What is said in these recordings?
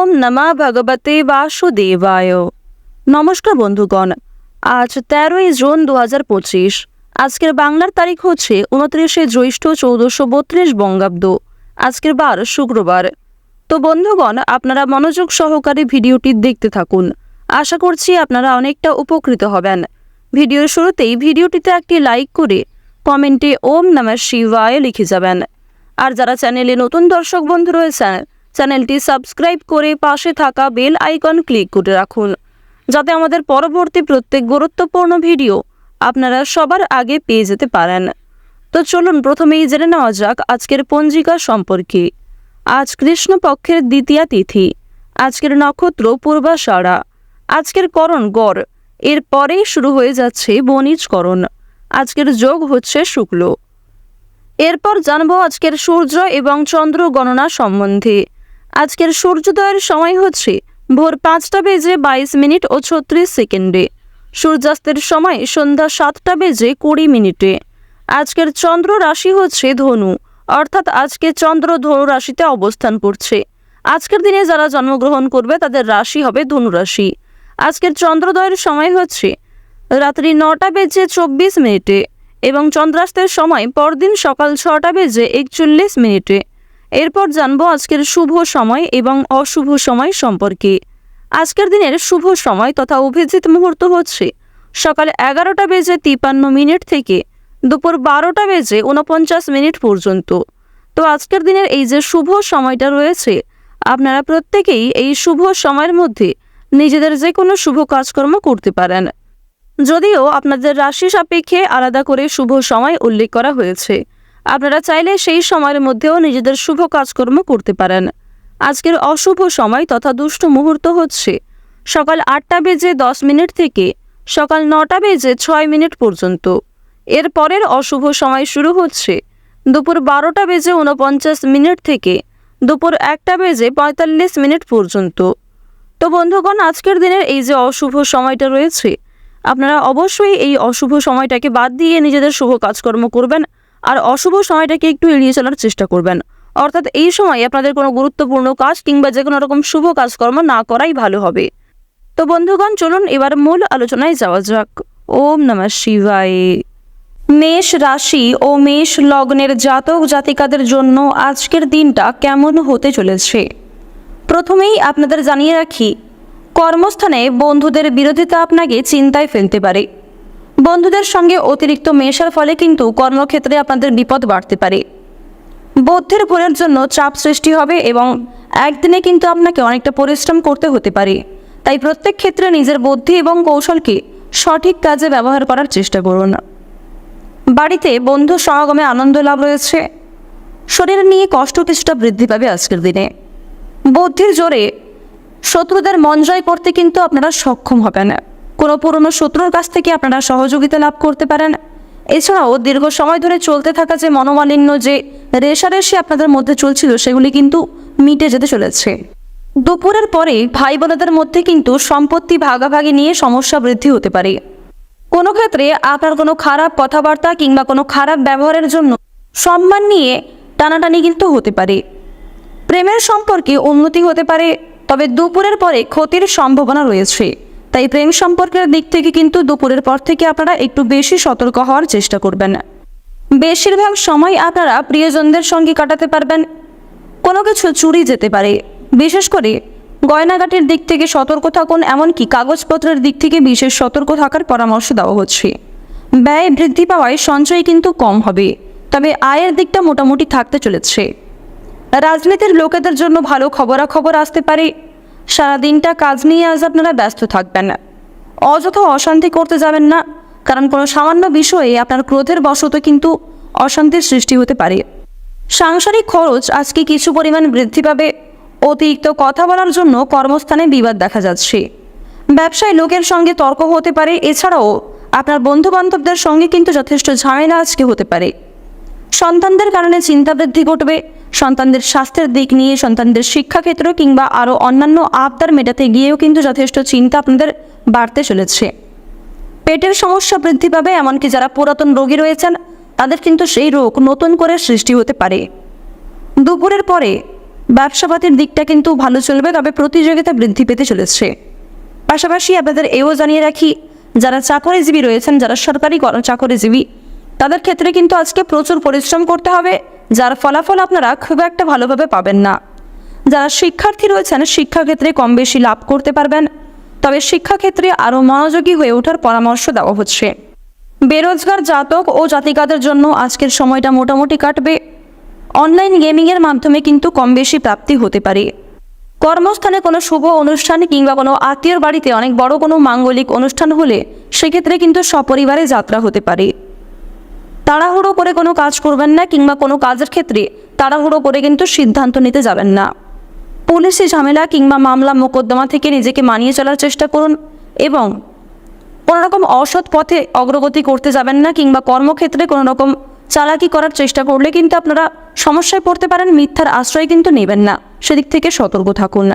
ওম নমঃ ভগবতে বাসুদেবায়। নমস্কার বন্ধুগণ, আজ 13ই জুন 2025। আজকের বাংলার তারিখ হচ্ছে 29শে জ্যৈষ্ঠ 1432 বঙ্গাব্দ। আজকের বার শুক্রবার। তো বন্ধুগণ, আপনারা মনোযোগ সহকারে ভিডিওটি দেখতে থাকুন। আশা করছি আপনারা অনেকটা উপকৃত হবেন। ভিডিওর শুরুতেই ভিডিওটিতে একটি লাইক করে কমেন্টে ওম নমঃ শিবায় লিখে যাবেন। আর যারা চ্যানেলে নতুন দর্শক বন্ধু রয়েছেন, চ্যানেলটি সাবস্ক্রাইব করে পাশে থাকা বেল আইকন ক্লিক করে রাখুন, যাতে আমাদের পরবর্তী প্রত্যেক গুরুত্বপূর্ণ ভিডিও আপনারা সবার আগে পেয়ে যেতে পারেন। তো চলুন প্রথমেই জেনে নেওয়া যাক আজকের পঞ্জিকা সম্পর্কে। আজ কৃষ্ণপক্ষের দ্বিতীয়া তিথি। আজকের নক্ষত্র পূর্বাষাঢ়া। আজকের করণ গড়। এর পরেই শুরু হয়ে যাচ্ছে বণিজকরণ। আজকের যোগ হচ্ছে শুক্ল। এরপর জানবো আজকের সূর্য এবং চন্দ্র গণনা সম্বন্ধে। আজকের সূর্যোদয়ের সময় হচ্ছে ভোর 5:22 ও 36 সেকেন্ডে। সূর্যাস্তের সময় সন্ধ্যা 7:20 আজকের চন্দ্র রাশি হচ্ছে ধনু, অর্থাৎ আজকে চন্দ্র ধনু রাশিতে অবস্থান করছে। আজকের দিনে যারা জন্মগ্রহণ করবে তাদের রাশি হবে ধনু রাশি। আজকের চন্দ্রোদয়ের সময় হচ্ছে রাত্রি 9:24 এবং চন্দ্রাস্তের সময় পরদিন সকাল 6:41। এরপর জানবো আজকের শুভ সময় এবং অশুভ সময় সম্পর্কে। আজকের দিনের শুভ সময় তথা অভিজিৎ মুহূর্ত হচ্ছে সকাল 11:53 থেকে দুপুর 12:49 পর্যন্ত। তো আজকের দিনের এই যে শুভ সময়টা রয়েছে, আপনারা প্রত্যেকেই এই শুভ সময়ের মধ্যে নিজেদের যে কোনো শুভ কাজকর্ম করতে পারেন। যদিও আপনাদের রাশি সাপেক্ষে আলাদা করে শুভ সময় উল্লেখ করা হয়েছে, আপনারা চাইলে সেই সময়ের মধ্যেও নিজেদের শুভ কাজকর্ম করতে পারেন। আজকের অশুভ সময় তথা দুষ্ট মুহূর্ত হচ্ছে সকাল 8:10 থেকে সকাল 9:06 পর্যন্ত। এর পরের অশুভ সময় শুরু হচ্ছে দুপুর 12:49 থেকে দুপুর 1:45 পর্যন্ত। তো বন্ধুগণ, আজকের দিনের এই যে অশুভ সময়টা রয়েছে, আপনারা অবশ্যই এই অশুভ সময়টাকে বাদ দিয়ে নিজেদের শুভ কাজকর্ম করবেন, আর অশুভ সময়টাকে একটু এড়িয়ে চলার চেষ্টা করবেন। অর্থাৎ এই সময় আপনাদের কোনো গুরুত্বপূর্ণ কাজ কিংবা যে কোনো রকম শুভ কাজকর্ম না করাই ভালো হবে। তো বন্ধুগণ, চলুন এবার মূল আলোচনায় যাওয়া যাক। ওম নমঃ শিবায়। মেষ রাশি ও মেষ লগ্নের জাতক জাতিকাদের জন্য আজকের দিনটা কেমন হতে চলেছে। প্রথমেই আপনাদের জানিয়ে রাখি, কর্মস্থানে বন্ধুদের বিরোধিতা আপনাকে চিন্তায় ফেলতে পারে। বন্ধুদের সঙ্গে অতিরিক্ত মেশার ফলে কিন্তু কর্মক্ষেত্রে আপনাদের বিপদ বাড়তে পারে। বুদ্ধির ভুলের জন্য চাপ সৃষ্টি হবে এবং একদিনে কিন্তু আপনাকে অনেকটা পরিশ্রম করতে হতে পারে। তাই প্রত্যেক ক্ষেত্রে নিজের বুদ্ধি এবং কৌশলকে সঠিক কাজে ব্যবহার করার চেষ্টা করুন। বাড়িতে বন্ধু সমাগমে আনন্দ লাভ রয়েছে। শরীর নিয়ে কষ্ট কিছুটা বৃদ্ধি পাবে আজকের দিনে। বুদ্ধির জোরে শত্রুদের মন জয় করতে কিন্তু আপনারা সক্ষম হবেন। কোনো পুরনো শত্রুর কাছ থেকে আপনারা সহযোগিতা লাভ করতে পারেন। এছাড়াও দীর্ঘ সময় ধরে চলতে থাকা যে মনোমালিন্য, যে রেষারেষি আপনাদের মধ্যে চলছিল, সেগুলি কিন্তু মিটে যেতে চলেছে। দুপুরের পরে ভাই বোনেদের মধ্যে কিন্তু সম্পত্তি ভাগাভাগি নিয়ে সমস্যা বৃদ্ধি হতে পারে। কোনো ক্ষেত্রে আপনার কোনো খারাপ কথাবার্তা কিংবা কোনো খারাপ ব্যবহারের জন্য সম্মান নিয়ে টানাটানি কিন্তু হতে পারে। প্রেমের সম্পর্কে উন্নতি হতে পারে, তবে দুপুরের পরে ক্ষতির সম্ভাবনা রয়েছে। তাই প্রেম সম্পর্কের দিক থেকে কিন্তু দুপুরের পর থেকে আপনারা একটু বেশি সতর্ক হওয়ার চেষ্টা করবেন। বেশিরভাগ সময় আপনারা প্রিয়জনদের সঙ্গে কাটাতে পারবেন। কোনো কিছু চুরি যেতে পারে। বিশেষ করে গয়নাগাটির দিক থেকে সতর্ক থাকুন, এমনকি কাগজপত্রের দিক থেকে বিশেষ সতর্ক থাকার পরামর্শ দেওয়া হচ্ছে। ব্যয় বৃদ্ধি পাওয়ায় সঞ্চয় কিন্তু কম হবে, তবে আয়ের দিকটা মোটামুটি থাকতে চলেছে। রাজনীতির লোকেদের জন্য ভালো খবরাখবর আসতে পারে। সারাদিনটা কাজ নিয়ে আজ আপনারা ব্যস্ত থাকবেন। অযথা অশান্তি করতে যাবেন না, কারণ কোনো সামান্য বিষয়ে আপনার ক্রোধের বশত কিন্তু অশান্তির সৃষ্টি হতে পারে। সাংসারিক খরচ আজকে কিছু পরিমাণ বৃদ্ধি পাবে। অতিরিক্ত কথা বলার জন্য কর্মস্থানে বিবাদ দেখা যাচ্ছে। ব্যবসায় লোকের সঙ্গে তর্ক হতে পারে। এছাড়াও আপনার বন্ধু বান্ধবদের সঙ্গে কিন্তু যথেষ্ট ঝামেলা আজকে হতে পারে। সন্তানদের কারণে চিন্তা বৃদ্ধি ঘটবে। সন্তানদের স্বাস্থ্যের দিক নিয়ে, সন্তানদের শিক্ষাক্ষেত্র কিংবা আরও অন্যান্য আবদার মেটাতে গিয়েও কিন্তু যথেষ্ট চিন্তা আপনাদের বাড়তে চলেছে। পেটের সমস্যা বৃদ্ধি পাবে, এমনকি যারা পুরাতন রোগী রয়েছেন তাদের কিন্তু সেই রোগ নতুন করে সৃষ্টি হতে পারে। দুপুরের পরে ব্যবসাপাতির দিকটা কিন্তু ভালো চলবে, তবে প্রতিযোগিতা বৃদ্ধি পেতে চলেছে। পাশাপাশি আপনাদের এও জানিয়ে রাখি, যারা চাকরিজীবী রয়েছেন, যারা সরকারি চাকরিজীবী, তাদের ক্ষেত্রে কিন্তু আজকে প্রচুর পরিশ্রম করতে হবে, যার ফলাফল আপনারা খুব একটা ভালোভাবে পাবেন না। যারা শিক্ষার্থী রয়েছেন শিক্ষাক্ষেত্রে কম বেশি লাভ করতে পারবেন, তবে শিক্ষাক্ষেত্রে আরও মনোযোগী হয়ে ওঠার পরামর্শ দেওয়া হচ্ছে। বেরোজগার জাতক ও জাতিকাদের জন্য আজকের সময়টা মোটামুটি কাটবে। অনলাইন গেমিংয়ের মাধ্যমে কিন্তু কম বেশি প্রাপ্তি হতে পারে। কর্মস্থানে কোনো শুভ অনুষ্ঠান কিংবা কোনো আত্মীয়র বাড়িতে অনেক বড় কোনো মাঙ্গলিক অনুষ্ঠান হলে সেক্ষেত্রে কিন্তু সপরিবারে যাত্রা হতে পারে। তাড়াহুড়ো করে কোনো কাজ করবেন না, কিংবা কোনো কাজের ক্ষেত্রে তাড়াহুড়ো করে কিন্তু সিদ্ধান্ত নিতে যাবেন না। পুলিশি ঝামেলা কিংবা মামলা মোকদ্দমা থেকে নিজেকে মানিয়ে চলার চেষ্টা করুন, এবং কোনোরকম অসৎ পথে অগ্রগতি করতে যাবেন না, কিংবা কর্মক্ষেত্রে কোনো রকম চালাকি করার চেষ্টা করলে কিন্তু আপনারা সমস্যায় পড়তে পারেন। মিথ্যার আশ্রয় কিন্তু নেবেন না, সেদিক থেকে সতর্ক থাকুন।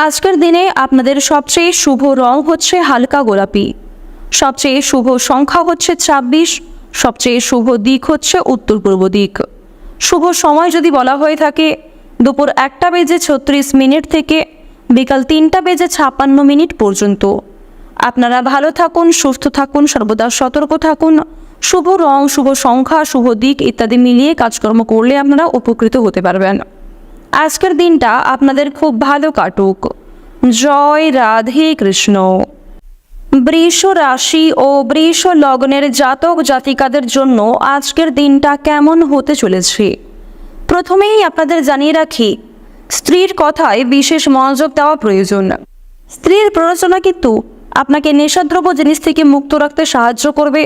আজকের দিনে আপনাদের সবচেয়ে শুভ রং হচ্ছে হালকা গোলাপি, সবচেয়ে শুভ সংখ্যা হচ্ছে 26, সবচেয়ে শুভ দিক হচ্ছে উত্তর পূর্ব দিক। শুভ সময় যদি বলা হয়ে থাকে দুপুর 1:36 থেকে বিকাল 3:56 পর্যন্ত। আপনারা ভালো থাকুন, সুস্থ থাকুন, সর্বদা সতর্ক থাকুন। শুভ রং, শুভ সংখ্যা, শুভ দিক ইত্যাদি মিলিয়ে কাজকর্ম করলে আপনারা উপকৃত হতে পারবেন। আজকের দিনটা আপনাদের খুব ভালো কাটুক। জয় রাধে কৃষ্ণ। বৃষ রাশি ও বৃষ লগ্নের জাতক জাতিকাদের জন্য আজকের দিনটা কেমন হতে চলেছে? প্রথমেই আপনাদের জানিয়ে রাখি, স্ত্রীর কথায় বিশেষ মনোযোগ দেওয়া প্রয়োজন। স্ত্রীর প্ররোচনা কিন্তু আপনাকে নেশাদ্রব্য জিনিস থেকে মুক্ত রাখতে সাহায্য করবে,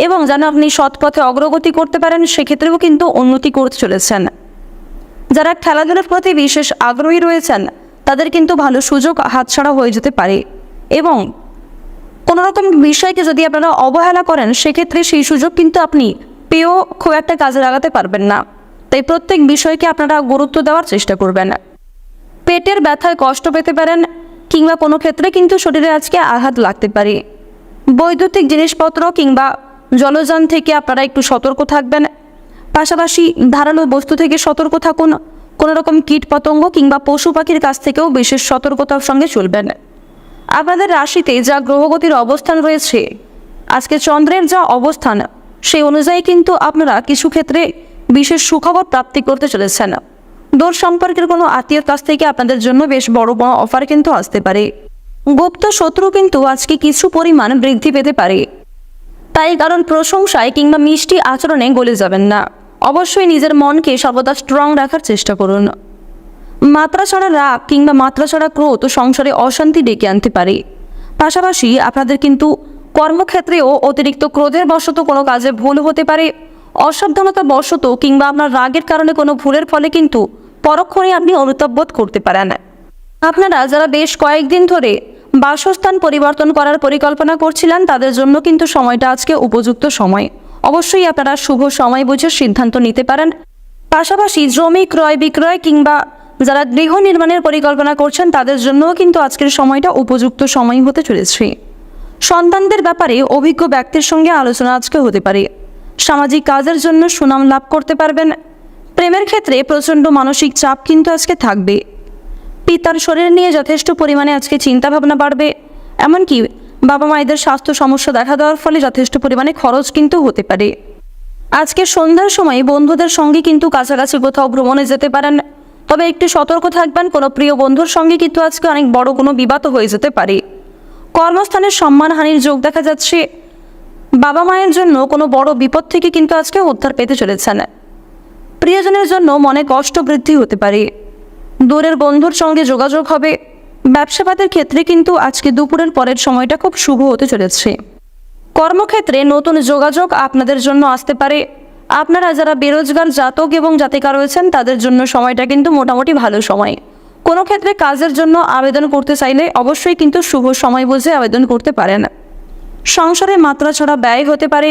এবং যেন আপনি সৎ পথে অগ্রগতি করতে পারেন, সেক্ষেত্রেও কিন্তু উন্নতি করতে চলেছেন। যারা খেলাধুলার প্রতি বিশেষ আগ্রহী রয়েছেন তাদের কিন্তু ভালো সুযোগ হাতছাড়া হয়ে যেতে পারে, এবং কোনো রকম বিষয়কে যদি আপনারা অবহেলা করেন সেক্ষেত্রে সেই সুযোগ কিন্তু আপনি পেয়েও খুব একটা কাজে লাগাতে পারবেন না। তাই প্রত্যেক বিষয়কে আপনারা গুরুত্ব দেওয়ার চেষ্টা করবেন। পেটের ব্যথায় কষ্ট পেতে পারেন, কিংবা কোনো ক্ষেত্রে কিন্তু শরীরে আজকে আঘাত লাগতে পারে। বৈদ্যুতিক জিনিসপত্র কিংবা জলযান থেকে আপনারা একটু সতর্ক থাকবেন। পাশাপাশি ধারালো বস্তু থেকে সতর্ক থাকুন। কোনো রকম কীট পতঙ্গ কিংবা পশু পাখির কাছ থেকেও বিশেষ সতর্কতার সঙ্গে চলবেন। আপনাদের রাশিতে যা গ্রহগতির অবস্থান রয়েছে, আজকে চন্দ্রের যা অবস্থান, সেই অনুযায়ী কিন্তু আপনারা কিছু ক্ষেত্রে বিশেষ সুখবর প্রাপ্তি করতে চলেছেন। দূর সম্পর্কের কোনো আত্মীয়র কাছ থেকে আপনাদের জন্য বেশ বড় বড় অফার কিন্তু আসতে পারে। গুপ্ত শত্রু কিন্তু আজকে কিছু পরিমাণ বৃদ্ধি পেতে পারে, তাই কারণ প্রশংসায় কিংবা মিষ্টি আচরণে গলে যাবেন না। অবশ্যই নিজের মনকে সর্বদা স্ট্রং রাখার চেষ্টা করুন। মাত্রাছাড়া রাগ কিংবা মাত্রাছাড়া ক্রোধ সংসারে অশান্তি ডেকে আনতে পারে। পাশাপাশি আপনাদের কিন্তু কর্মক্ষেত্রেও অতিরিক্ত ক্রোধের বশত কোনো কাজে ভুল হতে পারে। অসাবধানতা বশত কিংবা আপনার রাগের কারণে কোনো ভুলের ফলে কিন্তু পরক্ষণে আপনি অনুতাপ বোধ করতে পারেন। আপনারা যারা বেশ কয়েকদিন ধরে বাসস্থান পরিবর্তন করার পরিকল্পনা করছিলেন তাদের জন্য কিন্তু সময়টা আজকে উপযুক্ত সময়। অবশ্যই আপনারা শুভ সময় বুঝে সিদ্ধান্ত নিতে পারেন। পাশাপাশি জমি ক্রয় বিক্রয় কিংবা যারা গৃহ নির্মাণের পরিকল্পনা করছেন তাদের জন্যও কিন্তু আজকের সময়টা উপযুক্ত সময় হতে চলেছে। সন্তানদের ব্যাপারে অভিজ্ঞ ব্যক্তির সঙ্গে আলোচনা আজকে হতে পারে। সামাজিক কাজের জন্য সুনাম লাভ করতে পারবেন। প্রেমের ক্ষেত্রে প্রচণ্ড মানসিক চাপ কিন্তু আজকে থাকবে। পিতার শরীর নিয়ে যথেষ্ট পরিমাণে আজকে চিন্তাভাবনা বাড়বে। এমনকি বাবা মায়েদের স্বাস্থ্য সমস্যা দেখা দেওয়ার ফলে যথেষ্ট পরিমাণে খরচ কিন্তু হতে পারে। আজকে সন্ধ্যার সময় বন্ধুদের সঙ্গে কিন্তু কাছাকাছি কোথাও ভ্রমণে যেতে পারেন, তবে একটু সতর্ক থাকবেন। কোনো প্রিয় বন্ধুর সঙ্গে কিন্তু আজকে অনেক বড় কোনো বিবাদ হয়ে যেতে পারে। কর্মস্থানের সম্মানহানির যোগ দেখা যাচ্ছে। বাবা মায়ের জন্য কোনো বড় বিপদ থেকে কিন্তু আজকে উদ্ধার পেতে চলেছেন। প্রিয়জনের জন্য মনে কষ্ট বৃদ্ধি হতে পারে। দূরের বন্ধুর সঙ্গে যোগাযোগ হবে। ব্যবসাপাতের ক্ষেত্রে কিন্তু আজকে দুপুরের পরের সময়টা খুব শুভ হতে চলেছে। কর্মক্ষেত্রে নতুন যোগাযোগ আপনাদের জন্য আসতে পারে। আপনারা যারা বেরোজগার জাতক এবং জাতিকা রয়েছেন তাদের জন্য সময়টা কিন্তু মোটামুটি ভালো সময়। কোনো ক্ষেত্রে কাজের জন্য আবেদন করতে চাইলে অবশ্যই কিন্তু শুভ সময় বুঝে আবেদন করতে পারেন। সংসারে মাত্রা ছাড়া ব্যয় হতে পারে।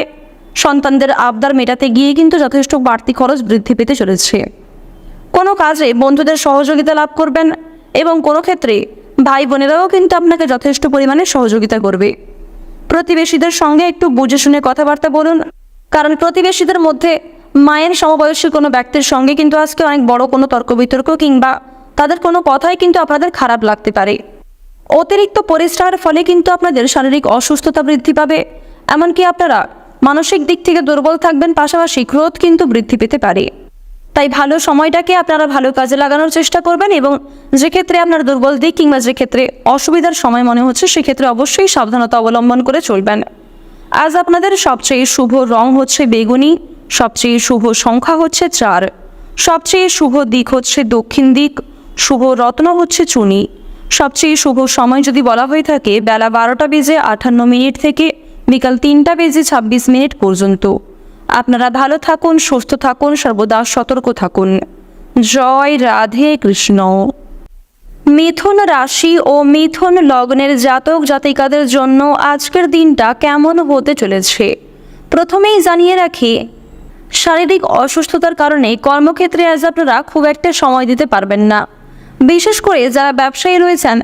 সন্তানদের আবদার মেটাতে গিয়ে কিন্তু যথেষ্ট বাড়তি খরচ বৃদ্ধি পেতে চলেছে। কোনো কাজে বন্ধুদের সহযোগিতা লাভ করবেন, এবং কোনো ক্ষেত্রে ভাই বোনেরাও কিন্তু আপনাকে যথেষ্ট পরিমাণে সহযোগিতা করবে। প্রতিবেশীদের সঙ্গে একটু বুঝে শুনে কথাবার্তা বলুন, কারণ প্রতিবেশীদের মধ্যে মায়ের সমবয়সী কোনো ব্যক্তির সঙ্গে কিন্তু আজকে অনেক বড় কোনো তর্ক বিতর্ক কিংবা তাদের কোনো কথাই কিন্তু আপনাদের খারাপ লাগতে পারে। অতিরিক্ত পরিশ্রমের ফলে কিন্তু আপনাদের শারীরিক অসুস্থতা বৃদ্ধি পাবে, এমনকি আপনারা মানসিক দিক থেকে দুর্বল থাকবেন, পাশাপাশি ক্রোধ কিন্তু বৃদ্ধি পেতে পারে। তাই ভালো সময়টাকে আপনারা ভালো কাজে লাগানোর চেষ্টা করবেন এবং যে ক্ষেত্রে আপনার দুর্বল দিক কিংবা যে ক্ষেত্রে অসুবিধার সময় মনে হচ্ছে সেক্ষেত্রে অবশ্যই সাবধানতা অবলম্বন করে চলবেন। আজ আপনাদের সবচেয়ে শুভ রং হচ্ছে বেগুনি, সবচেয়ে শুভ সংখ্যা হচ্ছে 4, সবচেয়ে শুভ দিক হচ্ছে দক্ষিণ দিক, শুভ রত্ন হচ্ছে চুনি। সবচেয়ে শুভ সময় যদি বলা হয়ে থাকে বেলা 12:58 থেকে বিকাল 3:26 পর্যন্ত। আপনারা ভালো থাকুন, সুস্থ থাকুন, সর্বদা সতর্ক থাকুন। জয় রাধে কৃষ্ণ। মিথুন রাশি ও মিথুন লগ্নের জাতক জাতিকাদের জন্য আজকের দিনটা কেমন হতে চলেছে প্রথমেই জানিয়ে রাখি, শারীরিক অসুস্থতার কারণে কর্মক্ষেত্রে আজ আপনারা খুব একটা সময় দিতে পারবেন না। বিশেষ করে যারা ব্যবসায়ী রয়েছেন,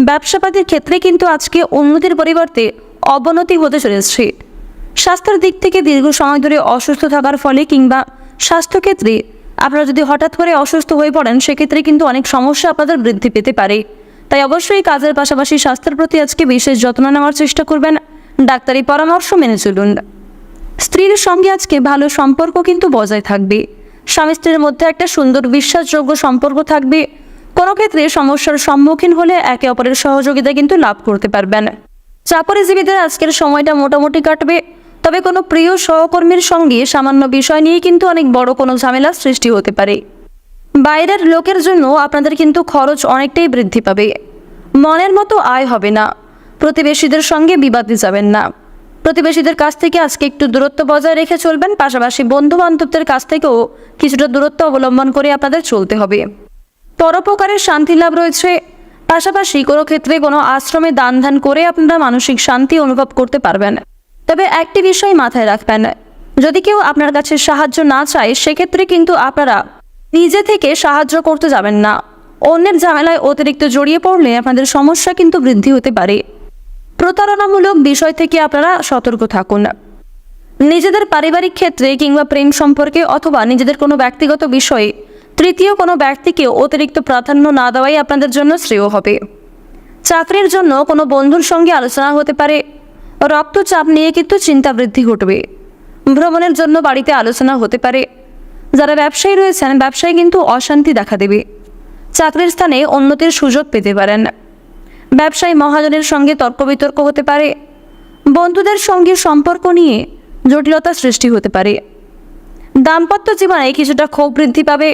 ব্যবসাপাতির ক্ষেত্রে কিন্তু আজকে উন্নতির পরিবর্তে অবনতি হতে চলেছে। স্বাস্থ্যের দিক থেকে দীর্ঘ সময় ধরে অসুস্থ থাকার ফলে কিংবা স্বাস্থ্যক্ষেত্রে আপনারা যদি হঠাৎ করে অসুস্থ হয়ে পড়েন সেক্ষেত্রে কিন্তু অনেক সমস্যা আপনাদের বৃদ্ধি পেতে পারে। তাই অবশ্যই কাজের পাশাপাশি স্বাস্থ্যের প্রতি আজকে বিশেষ যত্ন নেওয়ার চেষ্টা করবেন, ডাক্তারি পরামর্শ মেনে চলুন। স্ত্রীর সঙ্গে আজকে ভালো সম্পর্ক কিন্তু বজায় থাকবে, স্বামী স্ত্রীর মধ্যে একটা সুন্দর বিশ্বাসযোগ্য সম্পর্ক থাকবে। কোনো ক্ষেত্রে সমস্যার সম্মুখীন হলে একে অপরের সহযোগিতা কিন্তু লাভ করতে পারবেন। চাকরিজীবীদের আজকের সময়টা মোটামুটি কাটবে, তবে কোনো প্রিয় সহকর্মীর সঙ্গে সামান্য বিষয় নিয়ে কিন্তু অনেক বড় কোনো ঝামেলার সৃষ্টি হতে পারে। বাইরের লোকের জন্য আপনাদের কিন্তু খরচ অনেকটাই বৃদ্ধি পাবে, মনের মতো আয় হবে না। প্রতিবেশীদের সঙ্গে বিবাদে যাবেন না, প্রতিবেশীদের কাছ থেকে আজকে একটু দূরত্ব বজায় রেখে চলবেন, পাশাপাশি বন্ধু বান্ধবদের কাছ থেকেও কিছুটা দূরত্ব অবলম্বন করে আপনাদের চলতে হবে। পরোপকারের শান্তি লাভ রয়েছে, পাশাপাশি কোনো ক্ষেত্রে কোনো আশ্রমে দান ধ্যান করে আপনারা মানসিক শান্তি অনুভব করতে পারবেন। তবে একটি বিষয় মাথায় রাখবেন, যদি কেউ আপনার কাছে সাহায্য না চায় সেক্ষেত্রে কিন্তু আপনারা নিজে থেকে সাহায্য করতে যাবেন না। অন্যের ঝামেলায় অতিরিক্ত জড়িয়ে পড়লে আপনাদের সমস্যা কিন্তু বৃদ্ধি হতে পারে। প্রতারণামূলক বিষয় থেকে আপনারা সতর্ক থাকুন। নিজেদের পারিবারিক ক্ষেত্রে কিংবা প্রেম সম্পর্কে অথবা নিজেদের কোনো ব্যক্তিগত বিষয়ে তৃতীয় কোনো ব্যক্তিকে অতিরিক্ত প্রাধান্য না দেওয়াই আপনাদের জন্য শ্রেয় হবে। চাকরির জন্য কোনো বন্ধুর সঙ্গে আলোচনা হতে পারে। রক্তচাপ নিয়ে কিন্তু চিন্তা বৃদ্ধি ঘটবে। ভ্রমণের জন্য বাড়িতে আলোচনা হতে পারে। যারা ব্যবসায়ী রয়েছেন, ব্যবসায় কিন্তু অশান্তি দেখা দেবে। চাকরির স্থানে উন্নতির সুযোগ পেতে পারেন। ব্যবসায়ী মহাজনের সঙ্গে তর্ক বিতর্ক হতে পারে। বন্ধুদের সঙ্গে সম্পর্ক নিয়ে জটিলতা সৃষ্টি হতে পারে। দাম্পত্য জীবনে কিছুটা ক্ষোভ বৃদ্ধি পাবে।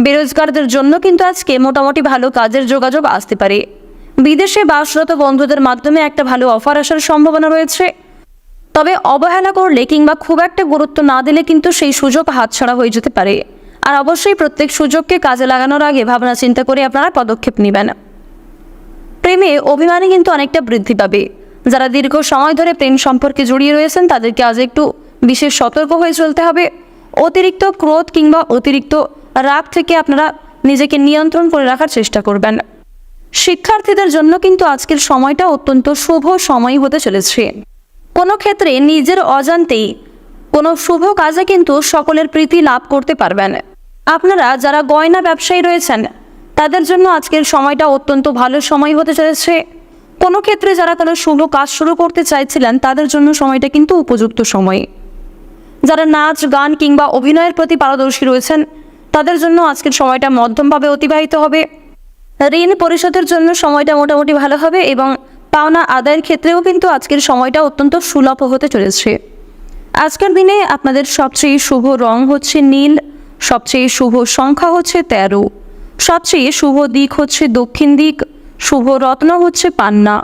বেরোজগারদের জন্য কিন্তু আজকে মোটামুটি ভালো কাজের যোগাযোগ আসতে পারে। বিদেশে বাসরত বন্ধুদের মাধ্যমে একটা ভালো অফার আসার সম্ভাবনা রয়েছে, তবে অবহেলা করলে কিংবা খুব একটা গুরুত্ব না দিলে কিন্তু সেই সুযোগ হাতছাড়া হয়ে যেতে পারে। আর অবশ্যই প্রত্যেক সুযোগকে কাজে লাগানোর আগে ভাবনা চিন্তা করে আপনারা পদক্ষেপ নেবেন। প্রেমে অভিমানী কিন্তু অনেকটা বৃদ্ধি পাবে। যারা দীর্ঘ সময় ধরে প্রেম সম্পর্কে জড়িয়ে রয়েছেন তাদেরকে আজ একটু বিশেষ সতর্ক হয়ে চলতে হবে। অতিরিক্ত ক্রোধ কিংবা অতিরিক্ত রাগ থেকে আপনারা নিজেকে নিয়ন্ত্রণ করে রাখার চেষ্টা করবেন। শিক্ষার্থীদের জন্য কিন্তু আজকের সময়টা অত্যন্ত শুভ সময় হতে চলেছে। কোনো ক্ষেত্রে নিজের অজান্তেই কোনো শুভ কাজে কিন্তু সকলের প্রীতি লাভ করতে পারবেন। আপনারা যারা গয়না ব্যবসায়ী রয়েছেন তাদের জন্য আজকের সময়টা অত্যন্ত ভালো সময় হতে চলেছে। কোনো ক্ষেত্রে যারা কোনো শুভ কাজ শুরু করতে চাইছিলেন তাদের জন্য সময়টা কিন্তু উপযুক্ত সময়। যারা নাচ গান কিংবা অভিনয়ের প্রতি পারদর্শী রয়েছেন তাদের জন্য আজকের সময়টা মধ্যমভাবে অতিবাহিত হবে। ঋণ পরিশোধের জন্য সময়টা মোটামুটি ভালো হবে এবং পাওনা আদায়ের ক্ষেত্রেও কিন্তু আজকের সময়টা অত্যন্ত সুলভ হতে চলেছে। আজকের দিনে আপনাদের সবচেয়ে শুভ রং হচ্ছে নীল, সবচেয়ে শুভ সংখ্যা হচ্ছে 13, সবচেয়ে শুভ দিক হচ্ছে দক্ষিণ দিক, শুভ রত্ন হচ্ছে পান্না।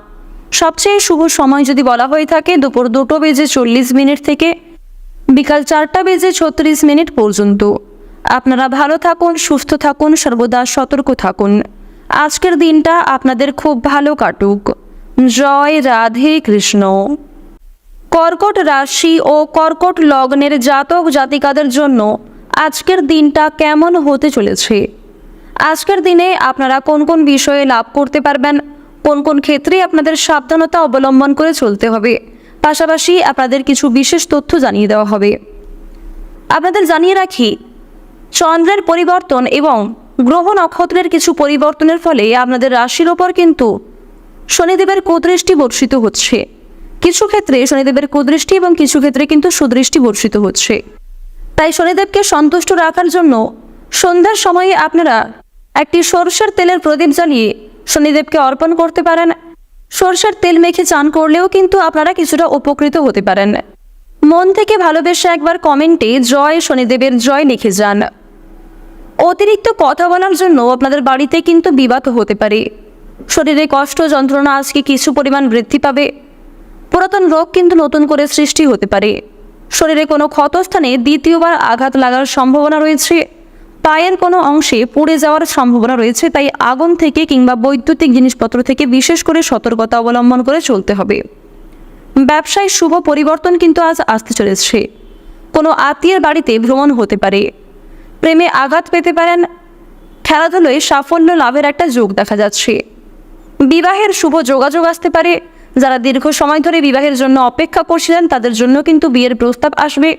সবচেয়ে শুভ সময় যদি বলা হয়ে থাকে দুপুর 2:40 থেকে বিকাল 4:36 পর্যন্ত। আপনারা ভালো থাকুন, সুস্থ থাকুন, সর্বদা সতর্ক থাকুন। আজকের দিনটা আপনাদের খুব ভালো কাটুক। জয় রাধে কৃষ্ণ। কর্কট রাশি ও কর্কট লগ্নের জাতক জাতিকাদের জন্য আজকের দিনটা কেমন হতে চলেছে? আজকের দিনে আপনারা কোন কোন বিষয়ে লাভ করতে পারবেন, কোন কোন ক্ষেত্রে আপনাদের সাবধানতা অবলম্বন করে চলতে হবে, পাশাপাশি আপনাদের কিছু বিশেষ তথ্য জানিয়ে দেওয়া হবে। আপনাদের জানিয়ে রাখি, চন্দ্রের পরিবর্তন এবং গ্রহ নক্ষত্রের কিছু পরিবর্তনের ফলে আপনাদের রাশির ওপর কিন্তু শনিদেবের কুদৃষ্টি বর্ষিত হচ্ছে। কিছু ক্ষেত্রে শনিদেবের কুদৃষ্টি এবং কিছু ক্ষেত্রে কিন্তু সুদৃষ্টি বর্ষিত হচ্ছে। তাই শনিদেবকে সন্তুষ্ট রাখার জন্য সন্ধ্যার সময়ে আপনারা একটি সরষের তেলের প্রদীপ জ্বালিয়ে শনিদেবকে অর্পণ করতে পারেন। সরষের তেল মেখে চান করলেও কিন্তু আপনারা কিছুটা উপকৃত হতে পারেন। মন থেকে ভালোবেসে একবার কমেন্টে জয় শনিদেবের জয় লিখে যান। অতিরিক্ত কথা বলার জন্য আপনাদের বাড়িতে কিন্তু বিবাদ হতে পারে। শরীরে কষ্ট যন্ত্রণা আজকে কিছু পরিমাণ বৃদ্ধি পাবে। পুরাতন রোগ কিন্তু নতুন করে সৃষ্টি হতে পারে। শরীরে কোনো ক্ষতস্থানে দ্বিতীয়বার আঘাত লাগার সম্ভাবনা রয়েছে। পায়ের কোনো অংশে পুড়ে যাওয়ার সম্ভাবনা রয়েছে। তাই আগুন থেকে কিংবা বৈদ্যুতিক জিনিসপত্র থেকে বিশেষ করে সতর্কতা অবলম্বন করে চলতে হবে। ব্যবসায় শুভ পরিবর্তন কিন্তু আজ আসতে চলেছে। কোনো আত্মীয়ের বাড়িতে ভ্রমণ হতে পারে। প্রেমে আঘাত পেতে পারেন। খেলাধুলায় সাফল্য লাভের একটা যোগ দেখা যাচ্ছে। বিবাহের শুভ যোগাযোগ আসতে পারে। যারা দীর্ঘ সময় ধরে বিবাহের জন্য অপেক্ষা করছিলেন তাদের জন্য কিন্তু বিয়ের প্রস্তাব আসবে,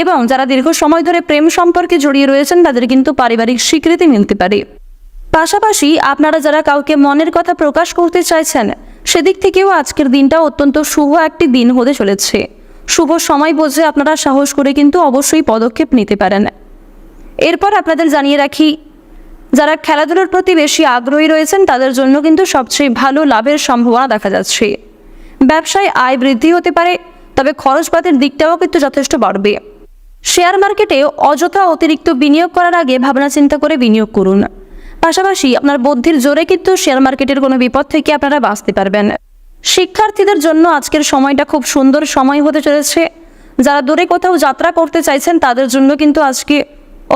এবং যারা দীর্ঘ সময় ধরে প্রেম সম্পর্কে জড়িয়ে রয়েছেন তাদের কিন্তু পারিবারিক স্বীকৃতি মিলতে পারে। পাশাপাশি আপনারা যারা কাউকে মনের কথা প্রকাশ করতে চাইছেন সেদিক থেকেও আজকের দিনটা অত্যন্ত শুভ একটি দিন হতে চলেছে। শুভ সময় বুঝে আপনারা সাহস করে কিন্তু অবশ্যই পদক্ষেপ নিতে পারেন। এরপর আপনাদের জানিয়ে রাখি, যারা খেলাধুলার প্রতি বেশি আগ্রহী রয়েছেন তাদের জন্য কিন্তু সবচেয়ে ভালো লাভের সম্ভাবনা দেখা যাচ্ছে। ব্যবসায় আয় বৃদ্ধি হতে পারে, তবে খরচপাতির দিকটাও কিন্তু যথেষ্ট বাড়বে। শেয়ার মার্কেটে অযথা অতিরিক্ত বিনিয়োগ করার আগে ভাবনা চিন্তা করে বিনিয়োগ করুন। পাশাপাশি আপনার বুদ্ধির জোরে কিন্তু শেয়ার মার্কেটের কোনো বিপদ থেকে আপনারা বাঁচতে পারবেন। শিক্ষার্থীদের জন্য আজকের সময়টা খুব সুন্দর সময় হতে চলেছে। যারা দূরে কোথাও যাত্রা করতে চাইছেন তাদের জন্য কিন্তু আজকে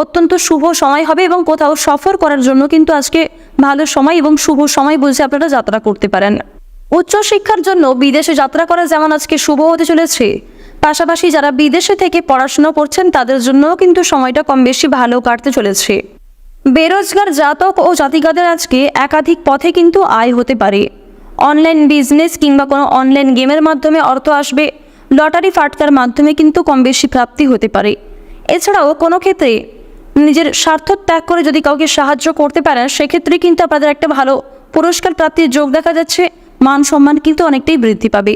অত্যন্ত শুভ সময় হবে, এবং কোথাও সফর করার জন্য কিন্তু আজকে ভালো সময় এবং শুভ সময় বুঝে আপনারা যাত্রা করতে পারেন। উচ্চশিক্ষার জন্য বিদেশে যাত্রা করা যেমন আজকে শুভ হতে চলেছে, পাশাপাশি যারা বিদেশে থেকে পড়াশোনা করছেন তাদের জন্যও কিন্তু সময়টা কম বেশি ভালো কাটতে চলেছে। বেরোজগার জাতক ও জাতিকাদের আজকে একাধিক পথে কিন্তু আয় হতে পারে। অনলাইন বিজনেস কিংবা কোনো অনলাইন গেমের মাধ্যমে অর্থ আসবে। লটারি ফাটকার মাধ্যমে কিন্তু কম বেশি প্রাপ্তি হতে পারে। এছাড়াও কোনো ক্ষেত্রে নিজের স্বার্থ ত্যাগ করে যদি কাউকে সাহায্য করতে পারেন সেক্ষেত্রে কিন্তু আপনাদের একটা ভালো পুরস্কার প্রাপ্তির যোগ দেখা যাচ্ছে। মান সম্মান কিন্তু অনেকটাই বৃদ্ধি পাবে,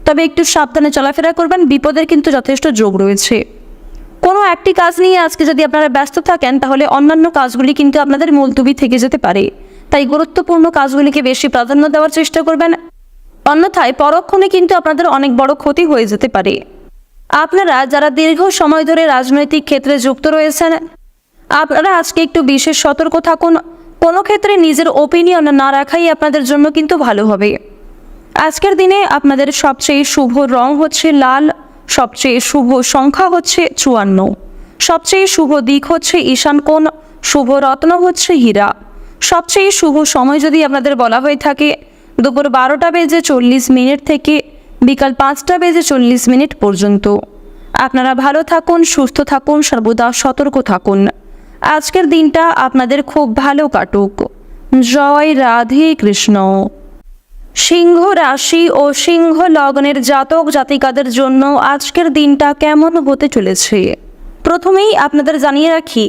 তবে একটু সাবধানে চলাফেরা করবেন। বিপদের কিন্তু যথেষ্ট যোগ রয়েছে। কোনো একটি কাজ নিয়ে আজকে যদি আপনারা ব্যস্ত থাকেন তাহলে অন্যান্য কাজগুলি কিন্তু আপনাদের মুলতবি থেকে যেতে পারে। তাই গুরুত্বপূর্ণ কাজগুলিকে বেশি প্রাধান্য দেওয়ার চেষ্টা করবেন, অন্যথায় পরক্ষণে কিন্তু আপনাদের অনেক বড় ক্ষতি হয়ে যেতে পারে। আপনারা যারা দীর্ঘ সময় ধরে রাজনৈতিক ক্ষেত্রে যুক্ত রয়েছেন আপনারা আজকে একটু বিশেষ সতর্ক থাকুন। কোনো ক্ষেত্রে নিজের ওপিনিয়ন না রাখাই আপনাদের জন্য কিন্তু ভালো হবে। আজকের দিনে আপনাদের সবচেয়ে শুভ রং হচ্ছে লাল, সবচেয়ে শুভ সংখ্যা হচ্ছে 54, সবচেয়ে শুভ দিক হচ্ছে ঈশান কোণ, শুভ রত্ন হচ্ছে হীরা। সবচেয়ে শুভ সময় যদি আপনাদের বলা হয়ে থাকে দুপুর 12:40 থেকে বিকাল 5:40 পর্যন্ত। আপনারা ভালো থাকুন, সুস্থ থাকুন, সর্বদা সতর্ক থাকুন। আজকের দিনটা আপনাদের খুব ভালো কাটুক। জয় রাধে কৃষ্ণ। সিংহ রাশি ও সিংহ লগ্নের জাতক জাতিকাদের জন্য আজকের দিনটা কেমন হতে চলেছে প্রথমেই আপনাদের জানিয়ে রাখি,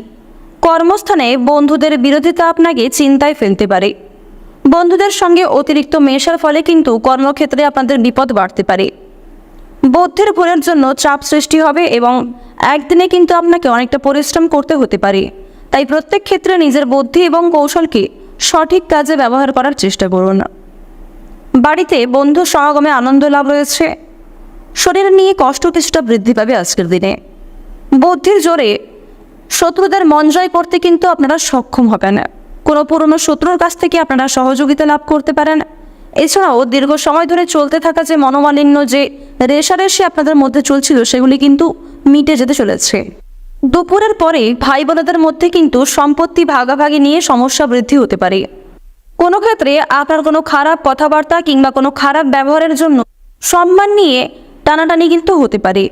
কর্মস্থানে বন্ধুদের বিরোধিতা আপনাকে চিন্তায় ফেলতে পারে। বন্ধুদের সঙ্গে অতিরিক্ত মেশার ফলে কিন্তু কর্মক্ষেত্রে আপনাদের বিপদ বাড়তে পারে। বুদ্ধির ভুলের জন্য চাপ সৃষ্টি হবে এবং একদিনে কিন্তু আপনাকে অনেকটা পরিশ্রম করতে হতে পারে। তাই প্রত্যেক ক্ষেত্রে নিজের বুদ্ধি এবং কৌশলকে সঠিক কাজে ব্যবহার করার চেষ্টা করুন। বাড়িতে বন্ধু সমাগমে আনন্দ লাভ রয়েছে। শরীর নিয়ে কষ্ট কিছুটা বৃদ্ধি পাবে আজকের দিনে। বুদ্ধির জোরে শত্রুদের মন জয় করতে কিন্তু আপনারা সক্ষম হবেন। কোনো পুরনো শত্রুর কাছ থেকে আপনারা সহযোগিতা লাভ করতে পারেন। এছাড়াও দীর্ঘ সময় ধরে চলতে থাকা যে মনোমালিন্য, যে রেষারেষি আপনাদের মধ্যে চলছিল সেগুলি কিন্তু মিটে যেতে চলেছে। দুপুরের পরে ভাই বোনেদের মধ্যে কিন্তু সম্পত্তি ভাগাভাগি নিয়ে সমস্যা বৃদ্ধি হতে পারে। কোনো ক্ষেত্রে আপনার কোনো খারাপ কথাবার্তা কিংবা কোনো খারাপ ব্যবহারের জন্য সম্মান নিয়ে টানাটানি কিন্তু হতে পারে।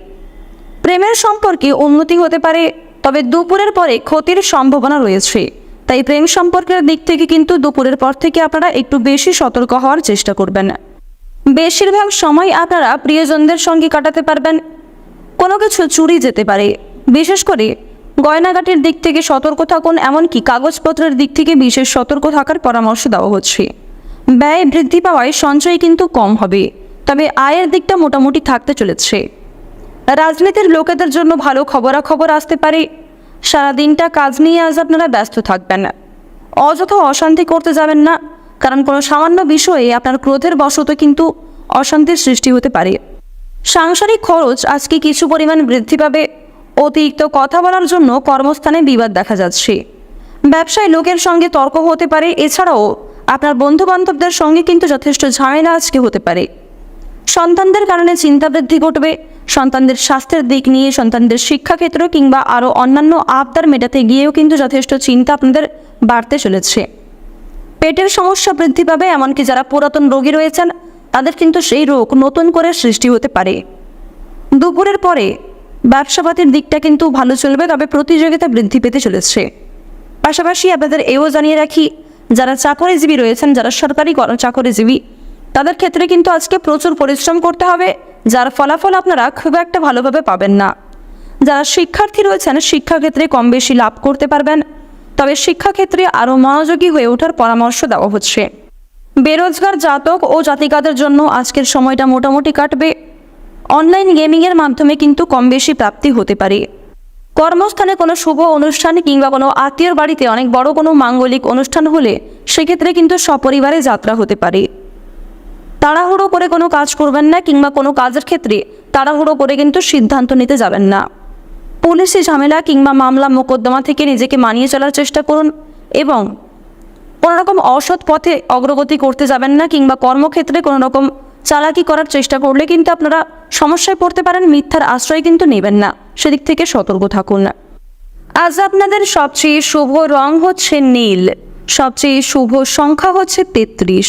প্রেমের সম্পর্কে উন্নতি হতে পারে, তবে দুপুরের পরে ক্ষতির সম্ভাবনা রয়েছে। তাই প্রেম সম্পর্কের দিক থেকে কিন্তু দুপুরের পর থেকে আপনারা একটু বেশি সতর্ক হওয়ার চেষ্টা করবেন। বেশিরভাগ সময় আপনারা প্রিয়জনদের সঙ্গে কাটাতে পারবেন। কোনো কিছু চুরি যেতে পারে, বিশেষ করে গয়নাগাটির দিক থেকে সতর্ক থাকুন, এমনকি কাগজপত্রের দিক থেকে বিশেষ সতর্ক থাকার পরামর্শ দেওয়া হচ্ছে। ব্যয় বৃদ্ধি পাওয়ায় সঞ্চয় কিন্তু কম হবে, তবে আয়ের দিকটা মোটামুটি থাকতে চলেছে। রাজনীতির লোকেদের জন্য ভালো খবরাখবর আসতে পারে। সারা দিনটা কাজ নিয়ে আজ আপনারা ব্যস্ত থাকবেন। অযথা অশান্তি করতে যাবেন না, কারণ কোনো সামান্য বিষয়ে আপনার ক্রোধের বশত কিন্তু অশান্তির সৃষ্টি হতে পারে। সাংসারিক খরচ আজকে কিছু পরিমাণ বৃদ্ধি পাবে। অতিরিক্ত কথা বলার জন্য কর্মস্থানে বিবাদ দেখা যাচ্ছে। ব্যবসায় লোকের সঙ্গে তর্ক হতে পারে। এছাড়াও আপনার বন্ধুবান্ধবদের সঙ্গে কিন্তু যথেষ্ট ঝামেলা আজকে হতে পারে। সন্তানদের কারণে চিন্তা বৃদ্ধি ঘটবে। সন্তানদের স্বাস্থ্যের দিক নিয়ে, সন্তানদের শিক্ষাক্ষেত্র কিংবা আরও অন্যান্য আবদার মেটাতে গিয়েও কিন্তু যথেষ্ট চিন্তা আপনাদের বাড়তে চলেছে। পেটের সমস্যা বৃদ্ধি পাবে, এমনকি যারা পুরাতন রোগী রয়েছেন তাদের কিন্তু সেই রোগ নতুন করে সৃষ্টি হতে পারে। দুপুরের পরে ব্যবসাপাতির দিকটা কিন্তু ভালো চলবে, তবে প্রতিযোগিতা বৃদ্ধি পেতে চলেছে। পাশাপাশি আপনাদের এও জানিয়ে রাখি, যারা চাকরিজীবী রয়েছেন, যারা সরকারি চাকরিজীবী, তাদের ক্ষেত্রে কিন্তু আজকে প্রচুর পরিশ্রম করতে হবে, যার ফলাফল আপনারা খুব একটা ভালোভাবে পাবেন না। যারা শিক্ষার্থী রয়েছেন শিক্ষাক্ষেত্রে কম বেশি লাভ করতে পারবেন, তবে শিক্ষাক্ষেত্রে আরও মনোযোগী হয়ে ওঠার পরামর্শ দেওয়া হচ্ছে। বেরোজগার জাতক ও জাতিকাদের জন্য আজকের সময়টা মোটামুটি কাটবে। অনলাইন গেমিংয়ের মাধ্যমে কিন্তু কম বেশি প্রাপ্তি হতে পারে। কর্মস্থানে কোনো শুভ অনুষ্ঠান কিংবা কোনো আত্মীয়র বাড়িতে অনেক বড় কোনো মাঙ্গলিক অনুষ্ঠান হলে সেক্ষেত্রে কিন্তু সপরিবারে যাত্রা হতে পারে। তাড়াহুড়ো করে কোনো কাজ করবেন না, কিংবা কোনো কাজের ক্ষেত্রে তাড়াহুড়ো করে কিন্তু সিদ্ধান্ত নিতে যাবেন না। পুলিশি ঝামেলা কিংবা মামলা মোকদ্দমা থেকে নিজেকে মানিয়ে চলার চেষ্টা করুন, এবং কোনো রকম অসৎ পথে অগ্রগতি করতে যাবেন না, কিংবা কর্মক্ষেত্রে কোনো রকম চালাকি করার চেষ্টা করলে কিন্তু আপনারা সমস্যায় পড়তে পারেন। মিথ্যার আশ্রয় কিন্তু নেবেন না, সেদিক থেকে সতর্ক থাকুন। আজ আপনাদের সবচেয়ে শুভ রং হচ্ছে নীল, সবচেয়ে শুভ সংখ্যা হচ্ছে 33,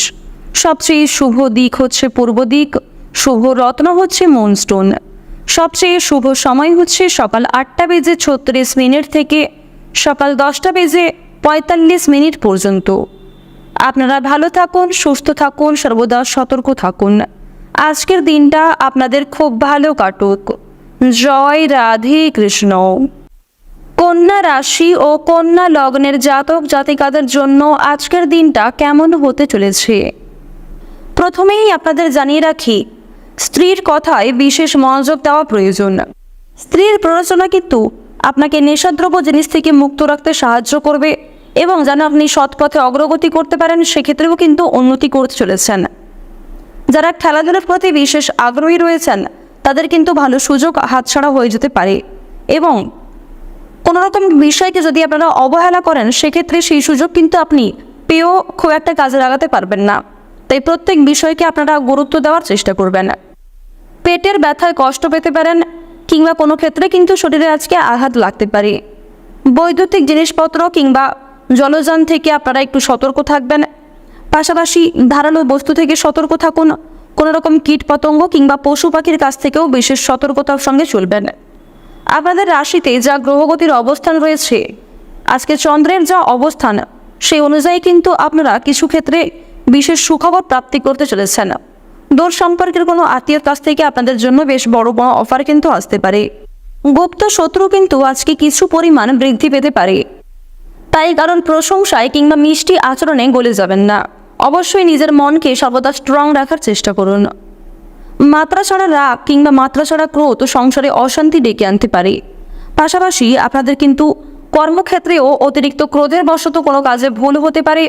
সবচেয়ে শুভ দিক হচ্ছে পূর্ব দিক, শুভ রত্ন হচ্ছে মুনস্টোন, সবচেয়ে শুভ সময় হচ্ছে সকাল 8:36 থেকে সকাল 10:45 পর্যন্ত। আপনারা ভালো থাকুন, সুস্থ থাকুন, সর্বদা সতর্ক থাকুন। আজকের দিনটা আপনাদের খুব ভালো কাটুক। জয় রাধে কৃষ্ণ। কন্যা রাশি ও কন্যা লগ্নের জাতক জাতিকাদের জন্য আজকের দিনটা কেমন হতে চলেছে? প্রথমেই আপনাদের জানিয়ে রাখি, স্ত্রীর কথায় বিশেষ মনোযোগ দেওয়া প্রয়োজন। স্ত্রীর প্ররোচনা কিন্তু আপনাকে নেশাদ্রব্য জিনিস থেকে মুক্ত রাখতে সাহায্য করবে, এবং যেন আপনি সৎ পথে অগ্রগতি করতে পারেন সেক্ষেত্রেও কিন্তু উন্নতি করতে চলেছেন। যারা খেলাধুলার প্রতি বিশেষ আগ্রহী রয়েছেন তাদের কিন্তু ভালো সুযোগ হাতছাড়া হয়ে যেতে পারে, এবং কোনো রকম বিষয়কে যদি আপনারা অবহেলা করেন সেক্ষেত্রে সেই সুযোগ কিন্তু আপনি পেয়েও খুব একটা কাজে লাগাতে পারবেন না। তাই প্রত্যেক বিষয়কে আপনারা গুরুত্ব দেওয়ার চেষ্টা করবেন। পেটের ব্যথায় কষ্ট পেতে পারেন, কিংবা কোনো ক্ষেত্রে কিন্তু শরীরে আজকে আঘাত লাগতে পারে। বৈদ্যুতিক জিনিসপত্র কিংবা জলযান থেকে আপনারা একটু সতর্ক থাকবেন। পাশাপাশি ধারালো বস্তু থেকে সতর্ক থাকুন। কোনো রকম কীটপতঙ্গ কিংবা পশু পাখির কাছ থেকেও বিশেষ সতর্কতার সঙ্গে চলবেন। আপনাদের রাশিতে যা গ্রহগতির অবস্থান রয়েছে, আজকে চন্দ্রের যা অবস্থান সেই অনুযায়ী কিন্তু আপনারা কিছু ক্ষেত্রে বিশেষ সুখবর প্রাপ্তি করতে চলেছেন। দূর সম্পর্কের কোনো আত্মীয়র কাছ থেকে আপনাদের জন্য বেশ বড় বড় অফার কিন্তু আসতে পারে। গুপ্ত শত্রু কিন্তু আজকে কিছু পরিমাণ বৃদ্ধি পেতে পারে, তাই কারণ প্রশংসায় কিংবা মিষ্টি আচরণে গলে যাবেন না। অবশ্যই নিজের মনকে সর্বদা স্ট্রং রাখার চেষ্টা করুন। মাত্রাছাড়া রাগ কিংবা মাত্রাছাড়া ক্রোধ সংসারে অশান্তি ডেকে আনতে পারে। পাশাপাশি আপনাদের কিন্তু কর্মক্ষেত্রেও অতিরিক্ত ক্রোধের বশত কোনো কাজে ভুল হতে পারে।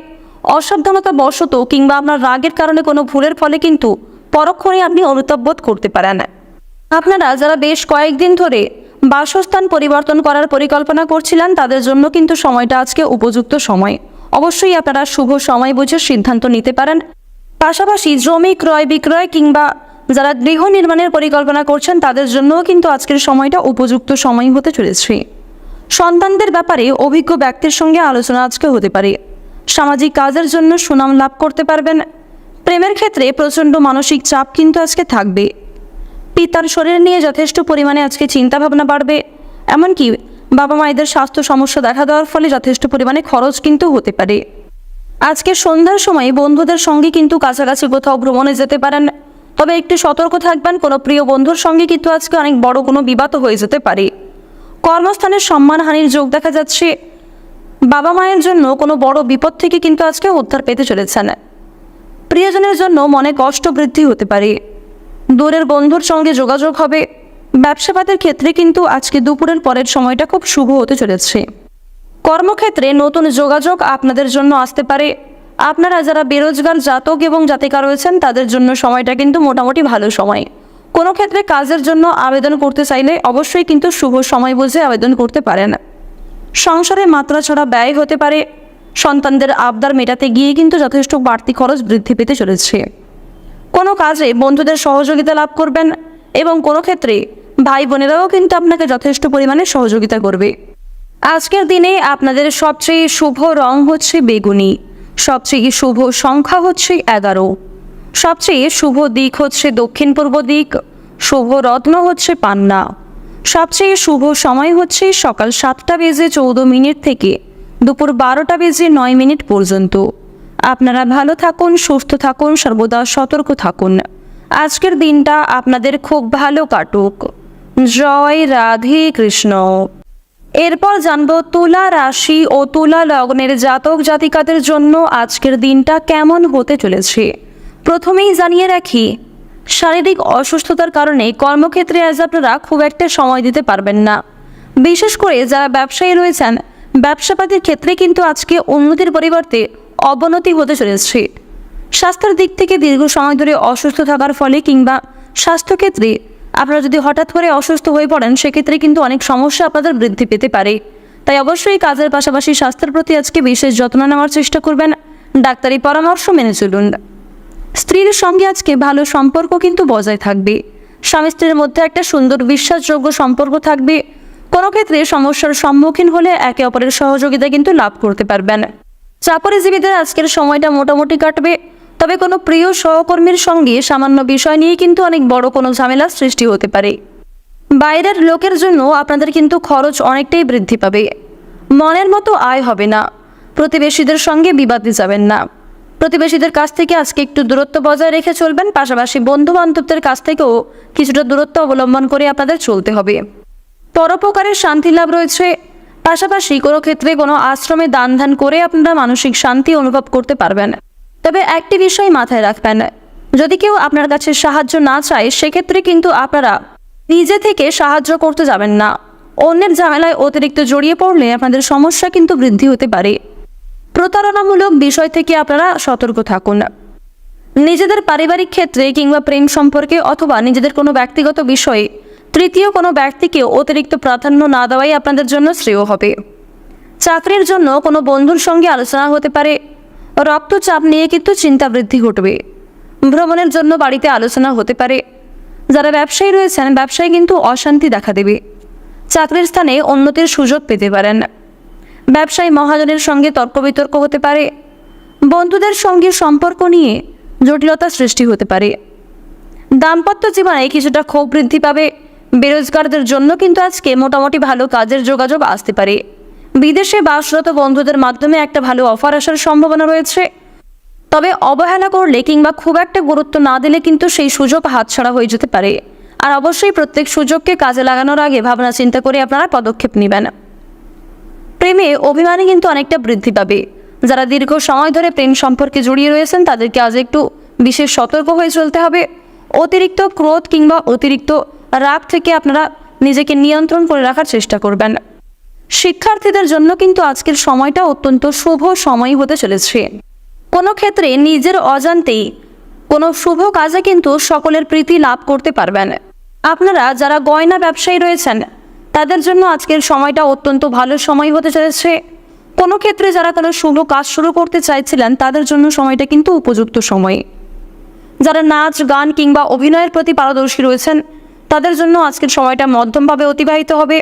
অসাবধানতা বশত কিংবা আপনার রাগের কারণে কোনো ভুলের ফলে কিন্তু পরক্ষণে আপনি অনুতাপ বোধ করতে পারেন। আপনারা যারা বেশ কয়েকদিন ধরে বাসস্থান পরিবর্তন করার পরিকল্পনা করছিলেন তাদের জন্য কিন্তু সময়টা আজকে উপযুক্ত সময়। অবশ্যই আপনারা শুভ সময় বুঝে সিদ্ধান্ত নিতে পারেন। পাশাপাশি জমি ক্রয় বিক্রয় কিংবা যারা গৃহ নির্মাণের পরিকল্পনা করছেন তাদের জন্যও কিন্তু আজকের সময়টা উপযুক্ত সময় হতে চলেছে। সন্তানদের ব্যাপারে অভিজ্ঞ ব্যক্তির সঙ্গে আলোচনা আজকে হতে পারে। সামাজিক কাজের জন্য সুনাম লাভ করতে পারবেন। প্রেমের ক্ষেত্রে প্রচণ্ড মানসিক চাপ কিন্তু আজকে থাকবে। পিতার শরীর নিয়ে যথেষ্ট পরিমাণে আজকে চিন্তাভাবনা বাড়বে। এমনকি বাবা মায়েদের স্বাস্থ্য সমস্যা দেখা দেওয়ার ফলে যথেষ্ট পরিমাণে খরচ কিন্তু হতে পারে। আজকে সন্ধ্যার সময় বন্ধুদের সঙ্গে কিন্তু কাছাকাছি কোথাও ভ্রমণে যেতে পারেন, তবে একটু সতর্ক থাকবেন। কোনো প্রিয় বন্ধুর সঙ্গে কিন্তু আজকে অনেক বড় কোনো বিবাদ হয়ে যেতে পারে। কর্মস্থানের সম্মানহানির যোগ দেখা যাচ্ছে। বাবা মায়ের জন্য কোনো বড় বিপদ থেকে কিন্তু আজকে উদ্ধার পেতে চলেছেন। প্রিয়জনের জন্য মনে কষ্ট বৃদ্ধি হতে পারে। দূরের বন্ধুর সঙ্গে যোগাযোগ হবে। ব্যবসাপাতের ক্ষেত্রে কিন্তু আজকে দুপুরের পরের সময়টা খুব শুভ হতে চলেছে। কর্মক্ষেত্রে নতুন যোগাযোগ আপনাদের জন্য আসতে পারে। আপনারা যারা বেরোজগার জাতক এবং জাতিকা রয়েছেন তাদের জন্য সময়টা কিন্তু মোটামুটি ভালো সময়। কোনো ক্ষেত্রে কাজের জন্য আবেদন করতে চাইলে অবশ্যই কিন্তু শুভ সময় বুঝে আবেদন করতে পারেন। সংসারে মাত্রা ছাড়া ব্যয় হতে পারে। সন্তানদের আবদার মেটাতে গিয়ে কিন্তু যথেষ্ট বাড়তি খরচ বৃদ্ধি পেতে চলেছে। কোনো কাজে বন্ধুদের সহযোগিতা লাভ করবেন এবং কোনো ক্ষেত্রে ভাই বোনেরাও কিন্তু আপনাকে যথেষ্ট পরিমাণে সহযোগিতা করবে। আজকের দিনে আপনাদের সবচেয়ে শুভ রং হচ্ছে বেগুনি, সবচেয়ে শুভ সংখ্যা হচ্ছে 11, সবচেয়ে শুভ দিক হচ্ছে দক্ষিণ পূর্ব দিক, শুভ রত্ন হচ্ছে পান্না, সবচেয়ে শুভ সময় হচ্ছে সকাল 7:14 থেকে দুপুর 12:09 পর্যন্ত। আপনারা ভালো থাকুন, সুস্থ থাকুন, সর্বদা সতর্ক থাকুন। আজকের দিনটা আপনাদের খুব ভালো কাটুক। জয় রাধে কৃষ্ণ। এরপর জানব তুলা রাশি ও তুলা লগ্নের জাতক জাতিকাদের জন্য আজকের দিনটা কেমন হতে চলেছে। প্রথমেই জানিয়ে রাখি, শারীরিক অসুস্থতার কারণে কর্মক্ষেত্রে আজ আপনারা খুব একটা সময় দিতে পারবেন না। বিশেষ করে যারা ব্যবসায়ী রয়েছেন, ব্যবসাপাতির ক্ষেত্রে কিন্তু আজকে উন্নতির পরিবর্তে অবনতি হতে চলেছে। স্বাস্থ্যের দিক থেকে দীর্ঘ সময় ধরে অসুস্থ থাকার ফলে কিংবা স্বাস্থ্যক্ষেত্রে আপনারা যদি হঠাৎ করে অসুস্থ হয়ে পড়েন, সেক্ষেত্রে কিন্তু অনেক সমস্যা আপনাদের বৃদ্ধি পেতে পারে। তাই অবশ্যই কাজের পাশাপাশি স্বাস্থ্যের প্রতি আজকে বিশেষ যত্ন নেওয়ার চেষ্টা করবেন। ডাক্তারি পরামর্শ মেনে চলুন। স্ত্রীর সঙ্গে আজকে ভালো সম্পর্ক কিন্তু বজায় থাকবে। স্বামী স্ত্রীর মধ্যে একটা সুন্দর বিশ্বাসযোগ্য সম্পর্ক থাকবে। কোনো ক্ষেত্রে সমস্যার সম্মুখীন হলে একে অপরের সহযোগিতা কিন্তু লাভ করতে পারবেন। চাকরিজীবীদের আজকের সময়টা মোটামুটি কাটবে। তবে কোনো প্রিয় সহকর্মীর সঙ্গে সামান্য বিষয় নিয়ে কিন্তু অনেক বড় কোনো ঝামেলার সৃষ্টি হতে পারে। বাইরের লোকের জন্য আপনাদের কিন্তু খরচ অনেকটাই বৃদ্ধি পাবে। মনের মতো আয় হবে না। প্রতিবেশীদের সঙ্গে বিবাদে যাবেন না। প্রতিবেশীদের কাছ থেকে আজকে একটু দূরত্ব বজায় রেখে চলবেন। পাশাপাশি বন্ধু বান্ধবদের কাছ থেকেও কিছুটা দূরত্ব অবলম্বন করে আপনাদের চলতে হবে। পরোপকারের শান্তি লাভ রয়েছে। পাশাপাশি কোনো ক্ষেত্রে কোনো আশ্রমে দান ধ্যান করে আপনারা মানসিক শান্তি অনুভব করতে পারবেন। তবে একটি বিষয় মাথায় রাখবেন, যদি কেউ আপনার কাছে সাহায্য না চায়, সেক্ষেত্রে কিন্তু আপনারা নিজে থেকে সাহায্য করতে যাবেন না। অন্যের ঝামেলায় অতিরিক্ত জড়িয়ে পড়লে আপনাদের সমস্যা কিন্তু বৃদ্ধি হতে পারে। প্রতারণামূলক বিষয় থেকে আপনারা সতর্ক থাকুন। নিজেদের পারিবারিক ক্ষেত্রে কিংবা প্রেম সম্পর্কে অথবা নিজেদের কোনো ব্যক্তিগত বিষয়ে তৃতীয় কোনো ব্যক্তিকে অতিরিক্ত প্রাধান্য না দেওয়াই আপনাদের জন্য শ্রেয় হবে। চাকরির জন্য কোনো বন্ধুর সঙ্গে আলোচনা হতে পারে। রক্তচাপ নিয়ে কিন্তু চিন্তা বৃদ্ধি ঘটবে। ভ্রমণের জন্য বাড়িতে আলোচনা হতে পারে। যারা ব্যবসায়ী রয়েছেন, ব্যবসায় কিন্তু অশান্তি দেখা দেবে। চাকরির স্থানে উন্নতির সুযোগ পেতে পারেন। ব্যবসায়ী মহাজনের সঙ্গে তর্ক বিতর্ক হতে পারে। বন্ধুদের সঙ্গে সম্পর্ক নিয়ে জটিলতা সৃষ্টি হতে পারে। দাম্পত্য জীবনে কিছুটা ক্ষোভ বৃদ্ধি পাবে। বেরোজগারদের জন্য কিন্তু আজকে মোটামুটি ভালো কাজের যোগাযোগ আসতে পারে। বিদেশে বাসরত বন্ধুদের মাধ্যমে একটা ভালো অফার আসার সম্ভাবনা রয়েছে। তবে অবহেলা করলে কিংবা খুব একটা গুরুত্ব না দিলে কিন্তু সেই সুযোগ হাতছাড়া হয়ে যেতে পারে। আর অবশ্যই প্রত্যেক সুযোগকে কাজে লাগানোর আগে ভাবনা চিন্তা করে আপনারা পদক্ষেপ নেবেন। প্রেমে অভিমানী কিন্তু অনেকটা বৃদ্ধি পাবে। যারা দীর্ঘ সময় ধরে প্রেম সম্পর্কে জড়িয়ে রয়েছেন, তাদেরকে আজ একটু বিশেষ সতর্ক হয়ে চলতে হবে। অতিরিক্ত ক্রোধ কিংবা অতিরিক্ত রাগ থেকে আপনারা নিজেকে নিয়ন্ত্রণ করে রাখার চেষ্টা করবেন। শিক্ষার্থীদের জন্য কিন্তু আজকের সময়টা অত্যন্ত শুভ সময় হতে চলেছে। কোনো ক্ষেত্রে নিজের অজান্তেই কোনো শুভ কাজে কিন্তু সকলের প্রীতি লাভ করতে পারবেন। আপনারা যারা গয়না ব্যবসায়ী রয়েছেন, তাদের জন্য আজকের সময়টা অত্যন্ত ভালো সময় হতে চলেছে। কোনো ক্ষেত্রে যারা কোনো শুভ কাজ শুরু করতে চাইছিলেন, তাদের জন্য সময়টা কিন্তু উপযুক্ত সময়। যারা নাচ গান কিংবা অভিনয়ের প্রতি পারদর্শী রয়েছেন, তাদের জন্য আজকের সময়টা মধ্যমভাবে অতিবাহিত হবে।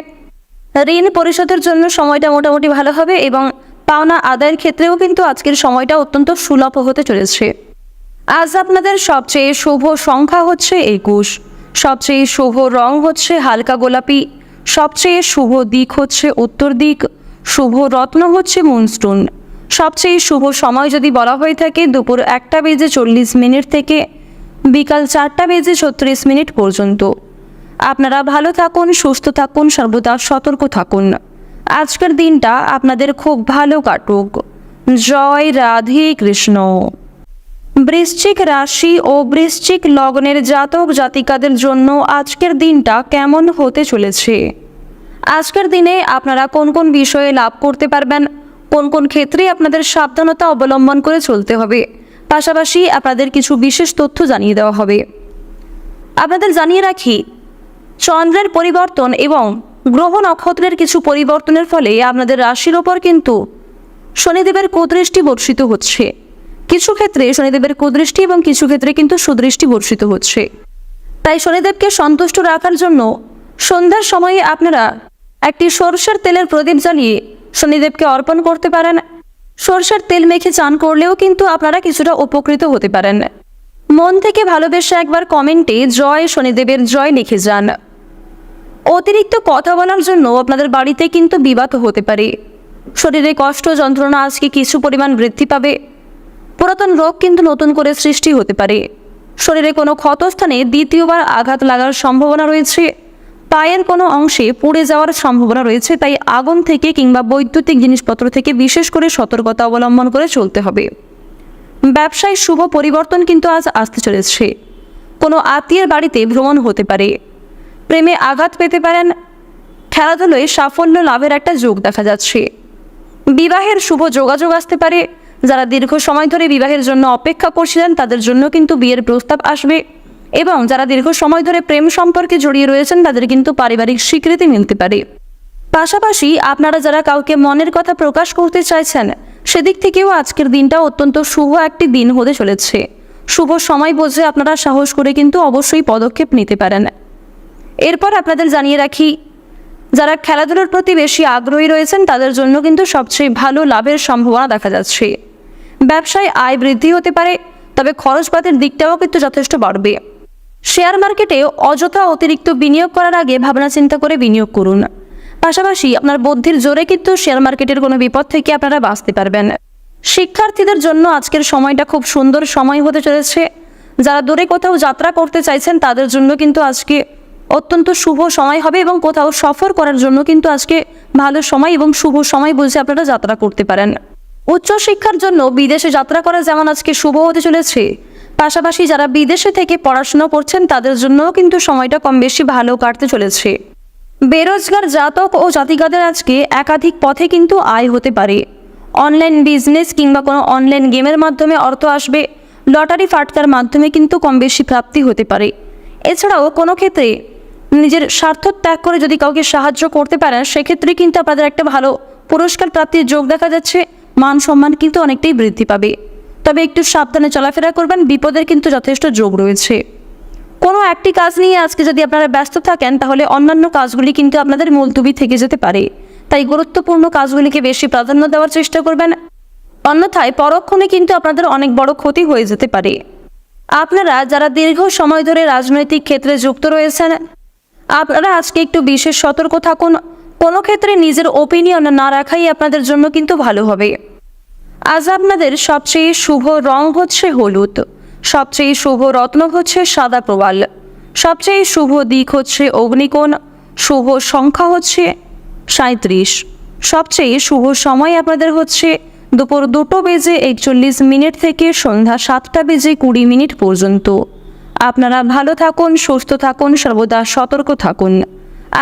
ঋণ পরিশোধের জন্য সময়টা মোটামুটি ভালো হবে এবং পাওনা আদায়ের ক্ষেত্রেও কিন্তু আজকের সময়টা অত্যন্ত সুলভ হতে চলেছে। আজ আপনাদের সবচেয়ে শুভ সংখ্যা হচ্ছে 21, সবচেয়ে শুভ রং হচ্ছে হালকা গোলাপি, সবচেয়ে শুভ দিক হচ্ছে উত্তর দিক, শুভ রত্ন হচ্ছে মুনস্টোন। সবচেয়ে শুভ সময় যদি বলা হয়ে থাকে দুপুর 1:40 থেকে বিকাল 4:36 পর্যন্ত। আপনারা ভালো থাকুন, সুস্থ থাকুন, সর্বদা সতর্ক থাকুন। আজকের দিনটা আপনাদের খুব ভালো কাটুক। জয় রাধে কৃষ্ণ। বৃশ্চিক রাশি ও বৃশ্চিক লগ্নের জাতক জাতিকাদের জন্য আজকের দিনটা কেমন হতে চলেছে? আজকের দিনে আপনারা কোন কোন বিষয়ে লাভ করতে পারবেন, কোন কোন ক্ষেত্রে আপনাদের সাবধানতা অবলম্বন করে চলতে হবে, পাশাপাশি আপনাদের কিছু বিশেষ তথ্য জানিয়ে দেওয়া হবে। আপনাদের জানিয়ে রাখি, চন্দ্রের পরিবর্তন এবং গ্রহ নক্ষত্রের কিছু পরিবর্তনের ফলে আপনাদের রাশির ওপর কিন্তু শনিদেবের কুদৃষ্টি বর্ষিত হচ্ছে। কিছু ক্ষেত্রে শনিদেবের কুদৃষ্টি এবং কিছু ক্ষেত্রে কিন্তু সুদৃষ্টি বর্ষিত হচ্ছে। তাই শনিদেবকে সন্তুষ্ট রাখার জন্য সন্ধ্যার সময়ে আপনারা একটি সরষের তেলের প্রদীপ জ্বালিয়ে শনিদেবকে অর্পণ করতে পারেন। সরষের তেল মেখে চান করলেও কিন্তু আপনারা কিছুটা উপকৃত হতে পারেন। মন থেকে ভালোবেসে একবার কমেন্টে জয় শনিদেবের জয় লিখে যান। অতিরিক্ত কথা বলার জন্য আপনাদের বাড়িতে কিন্তু বিবাদ হতে পারে। শরীরে কষ্ট যন্ত্রণা আজকে কিছু পরিমাণ বৃদ্ধি পাবে। পুরাতন রোগ কিন্তু নতুন করে সৃষ্টি হতে পারে। শরীরে কোনো ক্ষতস্থানে দ্বিতীয়বার আঘাত লাগার সম্ভাবনা রয়েছে। পায়ের কোনো অংশে পুড়ে যাওয়ার সম্ভাবনা রয়েছে। তাই আগুন থেকে কিংবা বৈদ্যুতিক জিনিসপত্র থেকে বিশেষ করে সতর্কতা অবলম্বন করে চলতে হবে। ব্যবসায় শুভ পরিবর্তন কিন্তু আজ আসতে চলেছে। কোনো আত্মীয়ের বাড়িতে ভ্রমণ হতে পারে। প্রেমে আঘাত পেতে পারেন। খেলাধুলায় সাফল্য লাভের একটা যোগ দেখা যাচ্ছে। বিবাহের শুভ যোগাযোগ আসতে পারে। যারা দীর্ঘ সময় ধরে বিবাহের জন্য অপেক্ষা করছিলেন তাদের জন্য কিন্তু বিয়ের প্রস্তাব আসবে, এবং যারা দীর্ঘ সময় ধরে প্রেম সম্পর্কে জড়িয়ে রয়েছেন তাদের কিন্তু পারিবারিক স্বীকৃতি মিলতে পারে। পাশাপাশি আপনারা যারা কাউকে মনের কথা প্রকাশ করতে চাইছেন সেদিক থেকেও আজকের দিনটা অত্যন্ত শুভ একটি দিন হতে চলেছে। শুভ সময় বুঝে আপনারা সাহস করে কিন্তু অবশ্যই পদক্ষেপ নিতে পারেন। এরপর আপনাদের জানিয়ে রাখি, যারা খেলাধুলার প্রতি বেশি আগ্রহী রয়েছেন তাদের জন্য কিন্তু সবচেয়ে ভালো লাভের সম্ভাবনা দেখা যাচ্ছে। ব্যবসায় আয় বৃদ্ধি হতে পারে, তবে খরচপাতির দিকটাও কিন্তু যথেষ্ট বাড়বে। শেয়ার মার্কেটে অযথা অতিরিক্ত বিনিয়োগ করার আগে ভাবনা চিন্তা করে বিনিয়োগ করুন। পাশাপাশি আপনার বুদ্ধির জোরে কিন্তু শেয়ার মার্কেটের কোনো বিপদ থেকে আপনারা বাঁচতে পারবেন। শিক্ষার্থীদের জন্য আজকের সময়টা খুব সুন্দর সময় হতে চলেছে। যারা দূরে কোথাও যাত্রা করতে চাইছেন তাদের জন্য কিন্তু আজকে অত্যন্ত শুভ সময় হবে, এবং কোথাও সফর করার জন্য কিন্তু আজকে ভালো সময় এবং শুভ সময় বুঝে আপনারা যাত্রা করতে পারেন। উচ্চশিক্ষার জন্য বিদেশে যাত্রা করা যেমন আজকে শুভ হতে চলেছে, পাশাপাশি যারা বিদেশে থেকে পড়াশোনা করছেন তাদের জন্যও কিন্তু সময়টা কম বেশি ভালো কাটতে চলেছে। বেরোজগার জাতক ও জাতিকাদের আজকে একাধিক পথে কিন্তু আয় হতে পারে। অনলাইন বিজনেস কিংবা কোনো অনলাইন গেমের মাধ্যমে অর্থ আসবে। লটারি ফাটকার মাধ্যমে কিন্তু কম বেশি প্রাপ্তি হতে পারে। এছাড়াও কোনো ক্ষেত্রে নিজের স্বার্থ ত্যাগ করে যদি কাউকে সাহায্য করতে পারেন সেক্ষেত্রে কিন্তু আপনাদের একটা ভালো পুরস্কার প্রাপ্তির যোগ দেখা যাচ্ছে। মান সম্মান কিন্তু অনেকটাই বৃদ্ধি পাবে, তবে একটু সাবধানে চলাফেরা করবেন। বিপদের কিন্তু যথেষ্ট যোগ রয়েছে। কোনো একটি কাজ নিয়ে আজকে যদি আপনারা ব্যস্ত থাকেন তাহলে অন্যান্য কাজগুলি কিন্তু আপনাদের মুলতুবি থেকে যেতে পারে। তাই গুরুত্বপূর্ণ কাজগুলিকে বেশি প্রাধান্য দেওয়ার চেষ্টা করবেন, অন্যথায় পরক্ষণে কিন্তু আপনাদের অনেক বড় ক্ষতি হয়ে যেতে পারে। আপনারা যারা দীর্ঘ সময় ধরে রাজনৈতিক ক্ষেত্রে যুক্ত রয়েছেন আপনারা আজকে একটু বিশেষ সতর্ক থাকুন। কোনো ক্ষেত্রে নিজের ওপিনিয়ন না রাখাই আপনাদের জন্য কিন্তু ভালো হবে। আজ আপনাদের সবচেয়ে শুভ রং হচ্ছে হলুদ, সবচেয়ে শুভ রত্ন হচ্ছে সাদা প্রবাল, সবচেয়ে শুভ দিক হচ্ছে অগ্নিকোণ, শুভ সংখ্যা হচ্ছে 37, সবচেয়ে শুভ সময় আপনাদের হচ্ছে দুপুর 2:41 থেকে সন্ধ্যা 7:20 পর্যন্ত। আপনারা ভালো থাকুন, সুস্থ থাকুন, সর্বদা সতর্ক থাকুন।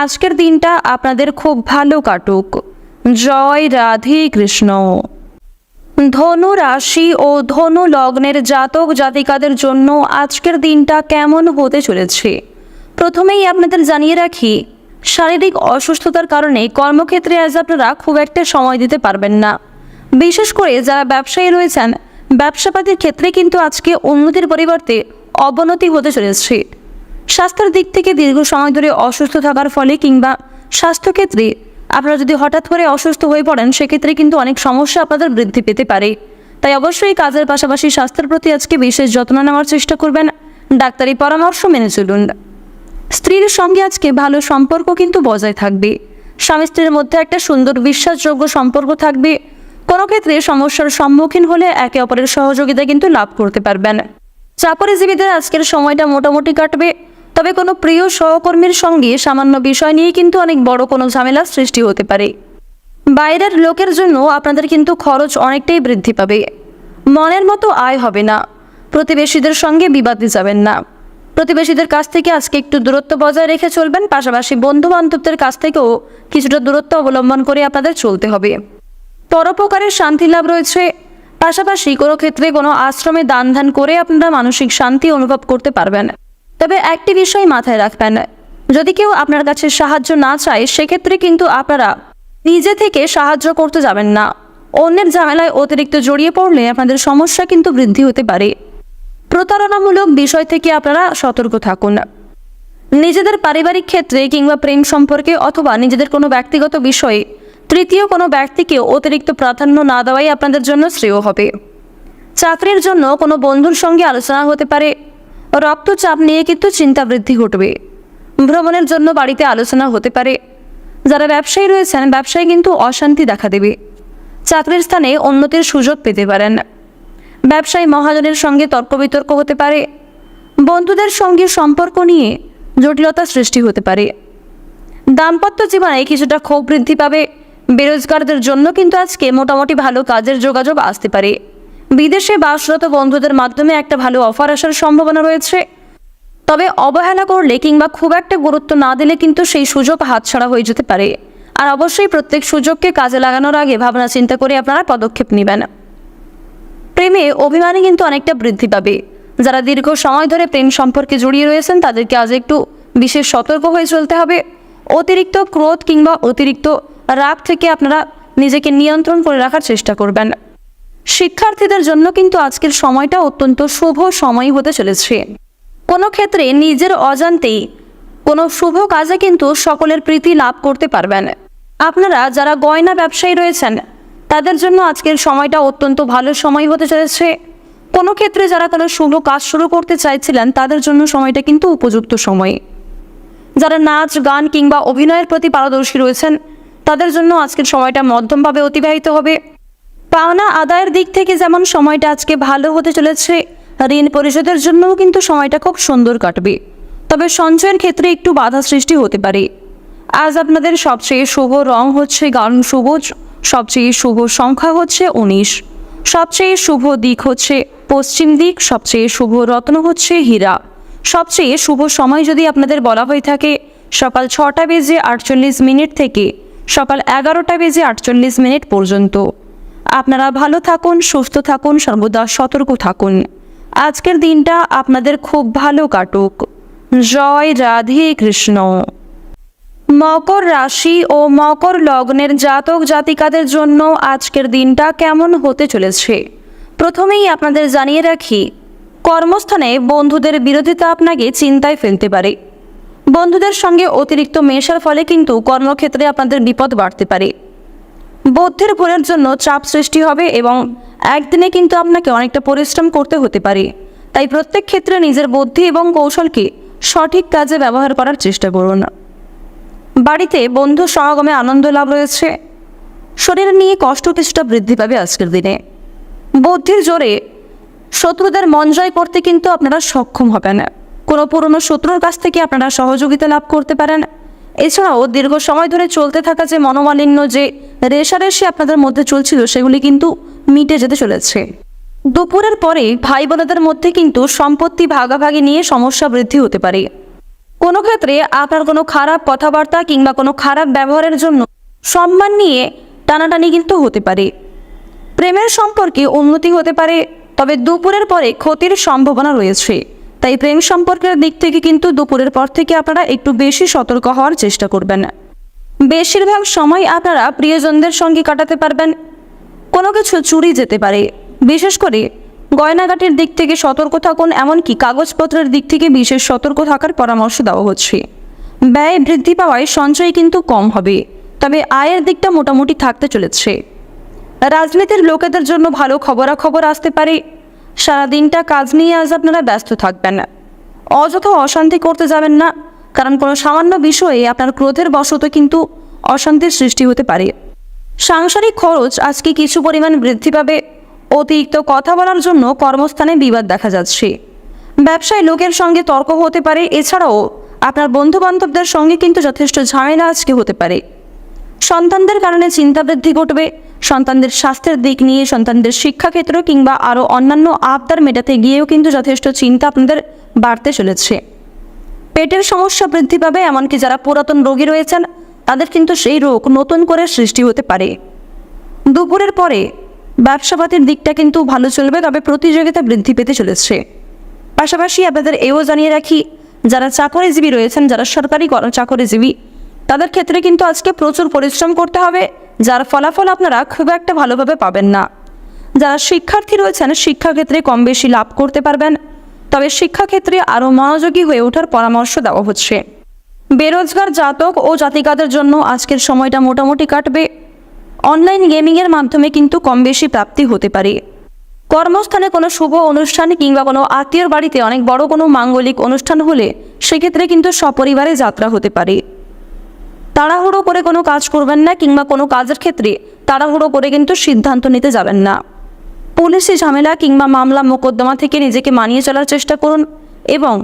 আজকের দিনটা আপনাদের খুব ভালো কাটুক। জয় রাধে কৃষ্ণ। ধনু রাশি ও ধনু লগ্নের জাতক জাতিকাদের জন্য আজকের দিনটা কেমন হতে চলেছে? প্রথমেই আপনাদের জানিয়ে রাখি, শারীরিক অসুস্থতার কারণে কর্মক্ষেত্রে আজ আপনারা খুব একটা সময় দিতে পারবেন না। বিশেষ করে যারা ব্যবসায়ী রয়েছেন ব্যবসাপাতির ক্ষেত্রে কিন্তু আজকে উন্নতির পরিবর্তে অবনতি হতে চলেছে। স্বাস্থ্যের দিক থেকে দীর্ঘ সময় ধরে অসুস্থ থাকার ফলে কিংবা স্বাস্থ্যক্ষেত্রে আপনারা যদি হঠাৎ করে অসুস্থ হয়ে পড়েন সেক্ষেত্রে কিন্তু অনেক সমস্যা আপনাদের বৃদ্ধি পেতে পারে। তাই অবশ্যই কাজের পাশাপাশি স্বাস্থ্যের প্রতি আজকে বিশেষ যত্ন নেওয়ার চেষ্টা করবেন। ডাক্তারি পরামর্শ মেনে চলুন। স্ত্রীর সঙ্গে আজকে ভালো সম্পর্ক কিন্তু বজায় থাকবে। স্বামী স্ত্রীর মধ্যে একটা সুন্দর বিশ্বাসযোগ্য সম্পর্ক থাকবে। কোনো ক্ষেত্রে সমস্যার সম্মুখীন হলে একে অপরের সহযোগিতা কিন্তু লাভ করতে পারবেন। চাকরিজীবীদের আজকের সময়টা মোটামুটি কাটবে। তবে কোনো প্রিয় সহকর্মীর সঙ্গে সামান্য বিষয় নিয়ে কিন্তু অনেক বড় কোনো ঝামেলার সৃষ্টি হতে পারে। বাইরের লোকের জন্য আপনাদের কিন্তু খরচ অনেকটাই বৃদ্ধি পাবে। মনের মতো আয় হবে না। প্রতিবেশীদের সঙ্গে বিবাদে যাবেন না। প্রতিবেশীদের কাছ থেকে আজকে একটু দূরত্ব বজায় রেখে চলবেন। পাশাপাশি বন্ধু বান্ধবদের কাছ থেকেও কিছুটা দূরত্ব অবলম্বন করে আপনাদের চলতে হবে। পরোপকারের শান্তি লাভ রয়েছে। পাশাপাশি কোনো ক্ষেত্রে কোনো আশ্রমে দান ধ্যান করে আপনারা মানসিক শান্তি অনুভব করতে পারবেন। তবে একটি বিষয় মাথায় রাখবেন, যদি কেউ আপনার কাছে সাহায্য না চায় সেক্ষেত্রে কিন্তু আপনারা নিজে থেকে সাহায্য করতে যাবেন না। অন্যের ঝামেলায় অতিরিক্ত জড়িয়ে পড়লে আপনাদের সমস্যা কিন্তু বৃদ্ধি হতে পারে। প্রতারণামূলক বিষয় থেকে আপনারা সতর্ক থাকুন। নিজেদের পারিবারিক ক্ষেত্রে কিংবা প্রেম সম্পর্কে অথবা নিজেদের কোনো ব্যক্তিগত বিষয়ে তৃতীয় কোনো ব্যক্তিকে অতিরিক্ত প্রাধান্য না দেওয়াই আপনাদের জন্য শ্রেয় হবে। চাকরির জন্য কোনো বন্ধুর সঙ্গে আলোচনা হতে পারে। রক্তচাপ নিয়ে কিন্তু চিন্তা বৃদ্ধি ঘটবে। ভ্রমণের জন্য বাড়িতে আলোচনা হতে পারে। যারা ব্যবসায়ী রয়েছেন ব্যবসায় কিন্তু অশান্তি দেখা দেবে। চাকরির স্থানে উন্নতির সুযোগ পেতে পারেন। ব্যবসায়ী মহাজনের সঙ্গে তর্ক বিতর্ক হতে পারে। বন্ধুদের সঙ্গে সম্পর্ক নিয়ে জটিলতা সৃষ্টি হতে পারে। দাম্পত্য জীবনে কিছুটা ক্ষোভ বৃদ্ধি পাবে। বেরোজগারদের জন্য কিন্তু আজকে মোটামুটি ভালো কাজের যোগাযোগ আসতে পারে। বিদেশে বাসরত বন্ধুদের মাধ্যমে একটা ভালো অফার আসার সম্ভাবনা রয়েছে। তবে অবহেলা করলে কিংবা খুব একটা গুরুত্ব না দিলে কিন্তু সেই সুযোগ হাতছাড়া হয়ে যেতে পারে। আর অবশ্যই প্রত্যেক সুযোগকে কাজে লাগানোর আগে ভাবনা চিন্তা করে আপনারা পদক্ষেপ নেবেন। প্রেমে অভিমানী কিন্তু অনেকটা বৃদ্ধি পাবে। যারা দীর্ঘ সময় ধরে প্রেম সম্পর্কে জড়িয়ে রয়েছেন তাদেরকে আজ একটু বিশেষ সতর্ক হয়ে চলতে হবে। অতিরিক্ত ক্রোধ কিংবা অতিরিক্ত রাগ থেকে আপনারা নিজেকে নিয়ন্ত্রণ করে রাখার চেষ্টা করবেন। শিক্ষার্থীদের জন্য কিন্তু আজকের সময়টা অত্যন্ত শুভ সময় হতে চলেছে। কোনো ক্ষেত্রে নিজের অজান্তেই কোনো শুভ কাজে কিন্তু সকলের প্রীতি লাভ করতে পারবেন। আপনারা যারা গয়না ব্যবসায়ী রয়েছেন তাদের জন্য আজকের সময়টা অত্যন্ত ভালো সময় হতে চলেছে। কোনো ক্ষেত্রে যারা কোনো শুভ কাজ শুরু করতে চাইছিলেন তাদের জন্য সময়টা কিন্তু উপযুক্ত সময়। যারা নাচ গান কিংবা অভিনয়ের প্রতি পারদর্শী রয়েছেন তাদের জন্য আজকের সময়টা মধ্যমভাবে অতিবাহিত হবে। পাওনা আদায়ের দিক থেকে যেমন সময়টা আজকে ভালো হতে চলেছে, ঋণ পরিশোধের জন্যও কিন্তু সময়টা খুব সুন্দর কাটবে। তবে সঞ্চয়ের ক্ষেত্রে একটু বাধা সৃষ্টি হতে পারে। আজ আপনাদের সবচেয়ে শুভ রং হচ্ছে গাঢ় সবুজ, সবচেয়ে শুভ সংখ্যা হচ্ছে 19, সবচেয়ে শুভ দিক হচ্ছে পশ্চিম দিক, সবচেয়ে শুভ রত্ন হচ্ছে হীরা। সবচেয়ে শুভ সময় যদি আপনাদের বলা হয়ে থাকে সকাল 6:48 থেকে সকাল 11:48 পর্যন্ত। আপনারা ভালো থাকুন, সুস্থ থাকুন, সর্বদা সতর্ক থাকুন। আজকের দিনটা আপনাদের খুব ভালো কাটুক। জয় রাধে কৃষ্ণ। মকর রাশি ও মকর লগ্নের জাতক জাতিকাদের জন্য আজকের দিনটা কেমন হতে চলেছে প্রথমেই আপনাদের জানিয়ে রাখি, কর্মস্থানে বন্ধুদের বিরোধিতা আপনাকে চিন্তায় ফেলতে পারে। বন্ধুদের সঙ্গে অতিরিক্ত মেশার ফলে কিন্তু কর্মক্ষেত্রে আপনাদের বিপদ বাড়তে পারে। বুদ্ধির ভুলের জন্য চাপ সৃষ্টি হবে এবং একদিনে কিন্তু আপনাকে অনেকটা পরিশ্রম করতে হতে পারে। তাই প্রত্যেক ক্ষেত্রে নিজের বুদ্ধি এবং কৌশলকে সঠিক কাজে ব্যবহার করার চেষ্টা করুন। বাড়িতে বন্ধু সমাগমে আনন্দ লাভ রয়েছে। শরীর নিয়ে কষ্ট কিছুটা বৃদ্ধি পাবে আজকের দিনে। বুদ্ধির জোরে শত্রুদের মন জয় করতে কিন্তু আপনারা সক্ষম হবেন। কোনো পুরনো শত্রুর কাছ থেকে আপনারা সহযোগিতা লাভ করতে পারেন। এছাড়াও দীর্ঘ সময় ধরে চলতে থাকা যে মনোমালিন্য, যে রেষারেষি আপনাদের মধ্যে চলছিল সেগুলি কিন্তু মিটে যেতে চলেছে। দুপুরের পরে ভাই বোনেদের মধ্যে কিন্তু সম্পত্তি ভাগাভাগি নিয়ে সমস্যা বৃদ্ধি হতে পারে। কোনো ক্ষেত্রে আপনার কোনো খারাপ কথাবার্তা কিংবা কোনো খারাপ ব্যবহারের জন্য সম্মান নিয়ে টানাটানি কিন্তু হতে পারে। প্রেমের সম্পর্কে উন্নতি হতে পারে, তবে দুপুরের পরে ক্ষতির সম্ভাবনা রয়েছে। তাই প্রেম সম্পর্কের দিক থেকে কিন্তু দুপুরের পর থেকে আপনারা একটু বেশি সতর্ক হওয়ার চেষ্টা করবেন। বেশিরভাগ সময় আপনারা প্রিয়জনদের সঙ্গে কাটাতে পারবেন। কোনো কিছু চুরি যেতে পারে। বিশেষ করে গয়নাগাটির দিক থেকে সতর্ক থাকুন, এমনকি কাগজপত্রের দিক থেকে বিশেষ সতর্ক থাকার পরামর্শ দেওয়া হচ্ছে। ব্যয় বৃদ্ধি পাওয়ায় সঞ্চয় কিন্তু কম হবে, তবে আয়ের দিকটা মোটামুটি থাকতে চলেছে। রাজনীতির লোকেদের জন্য ভালো খবরাখবর আসতে পারে। সারাদিনটা কাজ নিয়ে আজ আপনারা ব্যস্ত থাকবেন। অযথা অশান্তি করতে যাবেন না, কারণ কোনো সামান্য বিষয়ে আপনার ক্রোধের বশত কিন্তু অশান্তির সৃষ্টি হতে পারে। সাংসারিক খরচ আজকে কিছু পরিমাণ বৃদ্ধি পাবে। অতিরিক্ত কথা বলার জন্য কর্মস্থানে বিবাদ দেখা যাচ্ছে। ব্যবসায় লোকের সঙ্গে তর্ক হতে পারে। এছাড়াও আপনার বন্ধু বান্ধবদের সঙ্গে কিন্তু যথেষ্ট ঝামেলা আজকে হতে পারে। সন্তানদের কারণে চিন্তা বৃদ্ধি ঘটবে। সন্তানদের স্বাস্থ্যের দিক নিয়ে, সন্তানদের শিক্ষাক্ষেত্র কিংবা আরও অন্যান্য আবদার মেটাতে গিয়েও কিন্তু যথেষ্ট চিন্তা আপনাদের বাড়তে চলেছে। পেটের সমস্যা বৃদ্ধি পাবে। এমনকি যারা পুরাতন রোগী রয়েছেন তাদের কিন্তু সেই রোগ নতুন করে সৃষ্টি হতে পারে। দুপুরের পরে ব্যবসাপাতির দিকটা কিন্তু ভালো চলবে, তবে প্রতিযোগিতা বৃদ্ধি পেতে চলেছে। পাশাপাশি আপনাদের এও জানিয়ে রাখি, যারা চাকরিজীবী রয়েছেন, যারা সরকারি চাকরিজীবী, তাদের ক্ষেত্রে কিন্তু আজকে প্রচুর পরিশ্রম করতে হবে, যার ফলাফল আপনারা খুব একটা ভালোভাবে পাবেন না। যারা শিক্ষার্থী রয়েছেন শিক্ষাক্ষেত্রে কম বেশি লাভ করতে পারবেন, তবে শিক্ষাক্ষেত্রে আরও মনোযোগী হয়ে ওঠার পরামর্শ দেওয়া হচ্ছে। বেরোজগার জাতক ও জাতিকাদের জন্য আজকের সময়টা মোটামুটি কাটবে। অনলাইন গেমিংয়ের মাধ্যমে কিন্তু কম বেশি প্রাপ্তি হতে পারে। কর্মস্থানে কোনো শুভ অনুষ্ঠান কিংবা কোনো আত্মীয়র বাড়িতে অনেক বড় কোনো মাঙ্গলিক অনুষ্ঠান হলে সেক্ষেত্রে কিন্তু সপরিবারে যাত্রা হতে পারে। তাড়াহুড়ো করে কোনো কাজ করবেন না, কিংবা কোনো কাজের ক্ষেত্রে তাড়াহুড়ো করে কিন্তু সিদ্ধান্ত নিতে যাবেন না। পুলিশি ঝামেলা কিংবা মামলা মোকদ্দমা থেকে নিজেকে মানিয়ে চলার চেষ্টা করুন এবং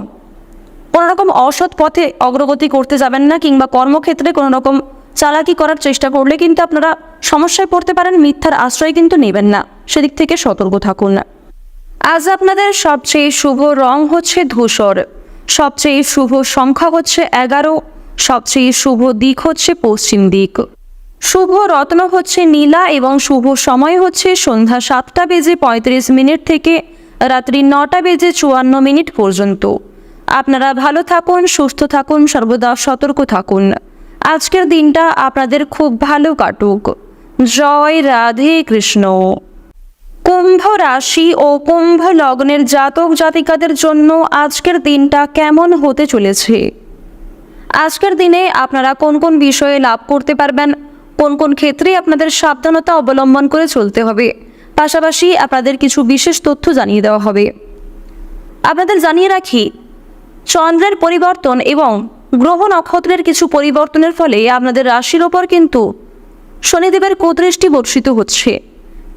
কোনো রকম অসৎ পথে অগ্রগতি করতে যাবেন না, কিংবা কর্মক্ষেত্রে কোনো রকম চালাকি করার চেষ্টা করলে কিন্তু আপনারা সমস্যায় পড়তে পারেন। মিথ্যার আশ্রয় কিন্তু নেবেন না, সেদিক থেকে সতর্ক থাকুন। আজ আপনাদের সবচেয়ে শুভ রং হচ্ছে ধূসর, সবচেয়ে শুভ সংখ্যা হচ্ছে 11, সবচেয়ে শুভ দিক হচ্ছে পশ্চিম দিক, শুভ রত্ন হচ্ছে নীলা এবং শুভ সময় হচ্ছে সন্ধ্যা 7:35 থেকে রাত্রি 9:54 পর্যন্ত। আপনারা ভালো থাকুন, সুস্থ থাকুন, সর্বদা সতর্ক থাকুন। আজকের দিনটা আপনাদের খুব ভালো কাটুক। জয় রাধে কৃষ্ণ। কুম্ভ রাশি ও কুম্ভ লগ্নের জাতক জাতিকাদের জন্য আজকের দিনটা কেমন হতে চলেছে? আজকের দিনে আপনারা কোন কোন বিষয়ে লাভ করতে পারবেন, কোন কোন ক্ষেত্রে আপনাদের সাবধানতা অবলম্বন করে চলতে হবে, পাশাপাশি আপনাদের কিছু বিশেষ তথ্য জানিয়ে দেওয়া হবে। আপনাদের জানিয়ে রাখি, চন্দ্রের পরিবর্তন এবং গ্রহ নক্ষত্রের কিছু পরিবর্তনের ফলে আপনাদের রাশির ওপর কিন্তু শনিদেবের কুদৃষ্টি বর্ষিত হচ্ছে।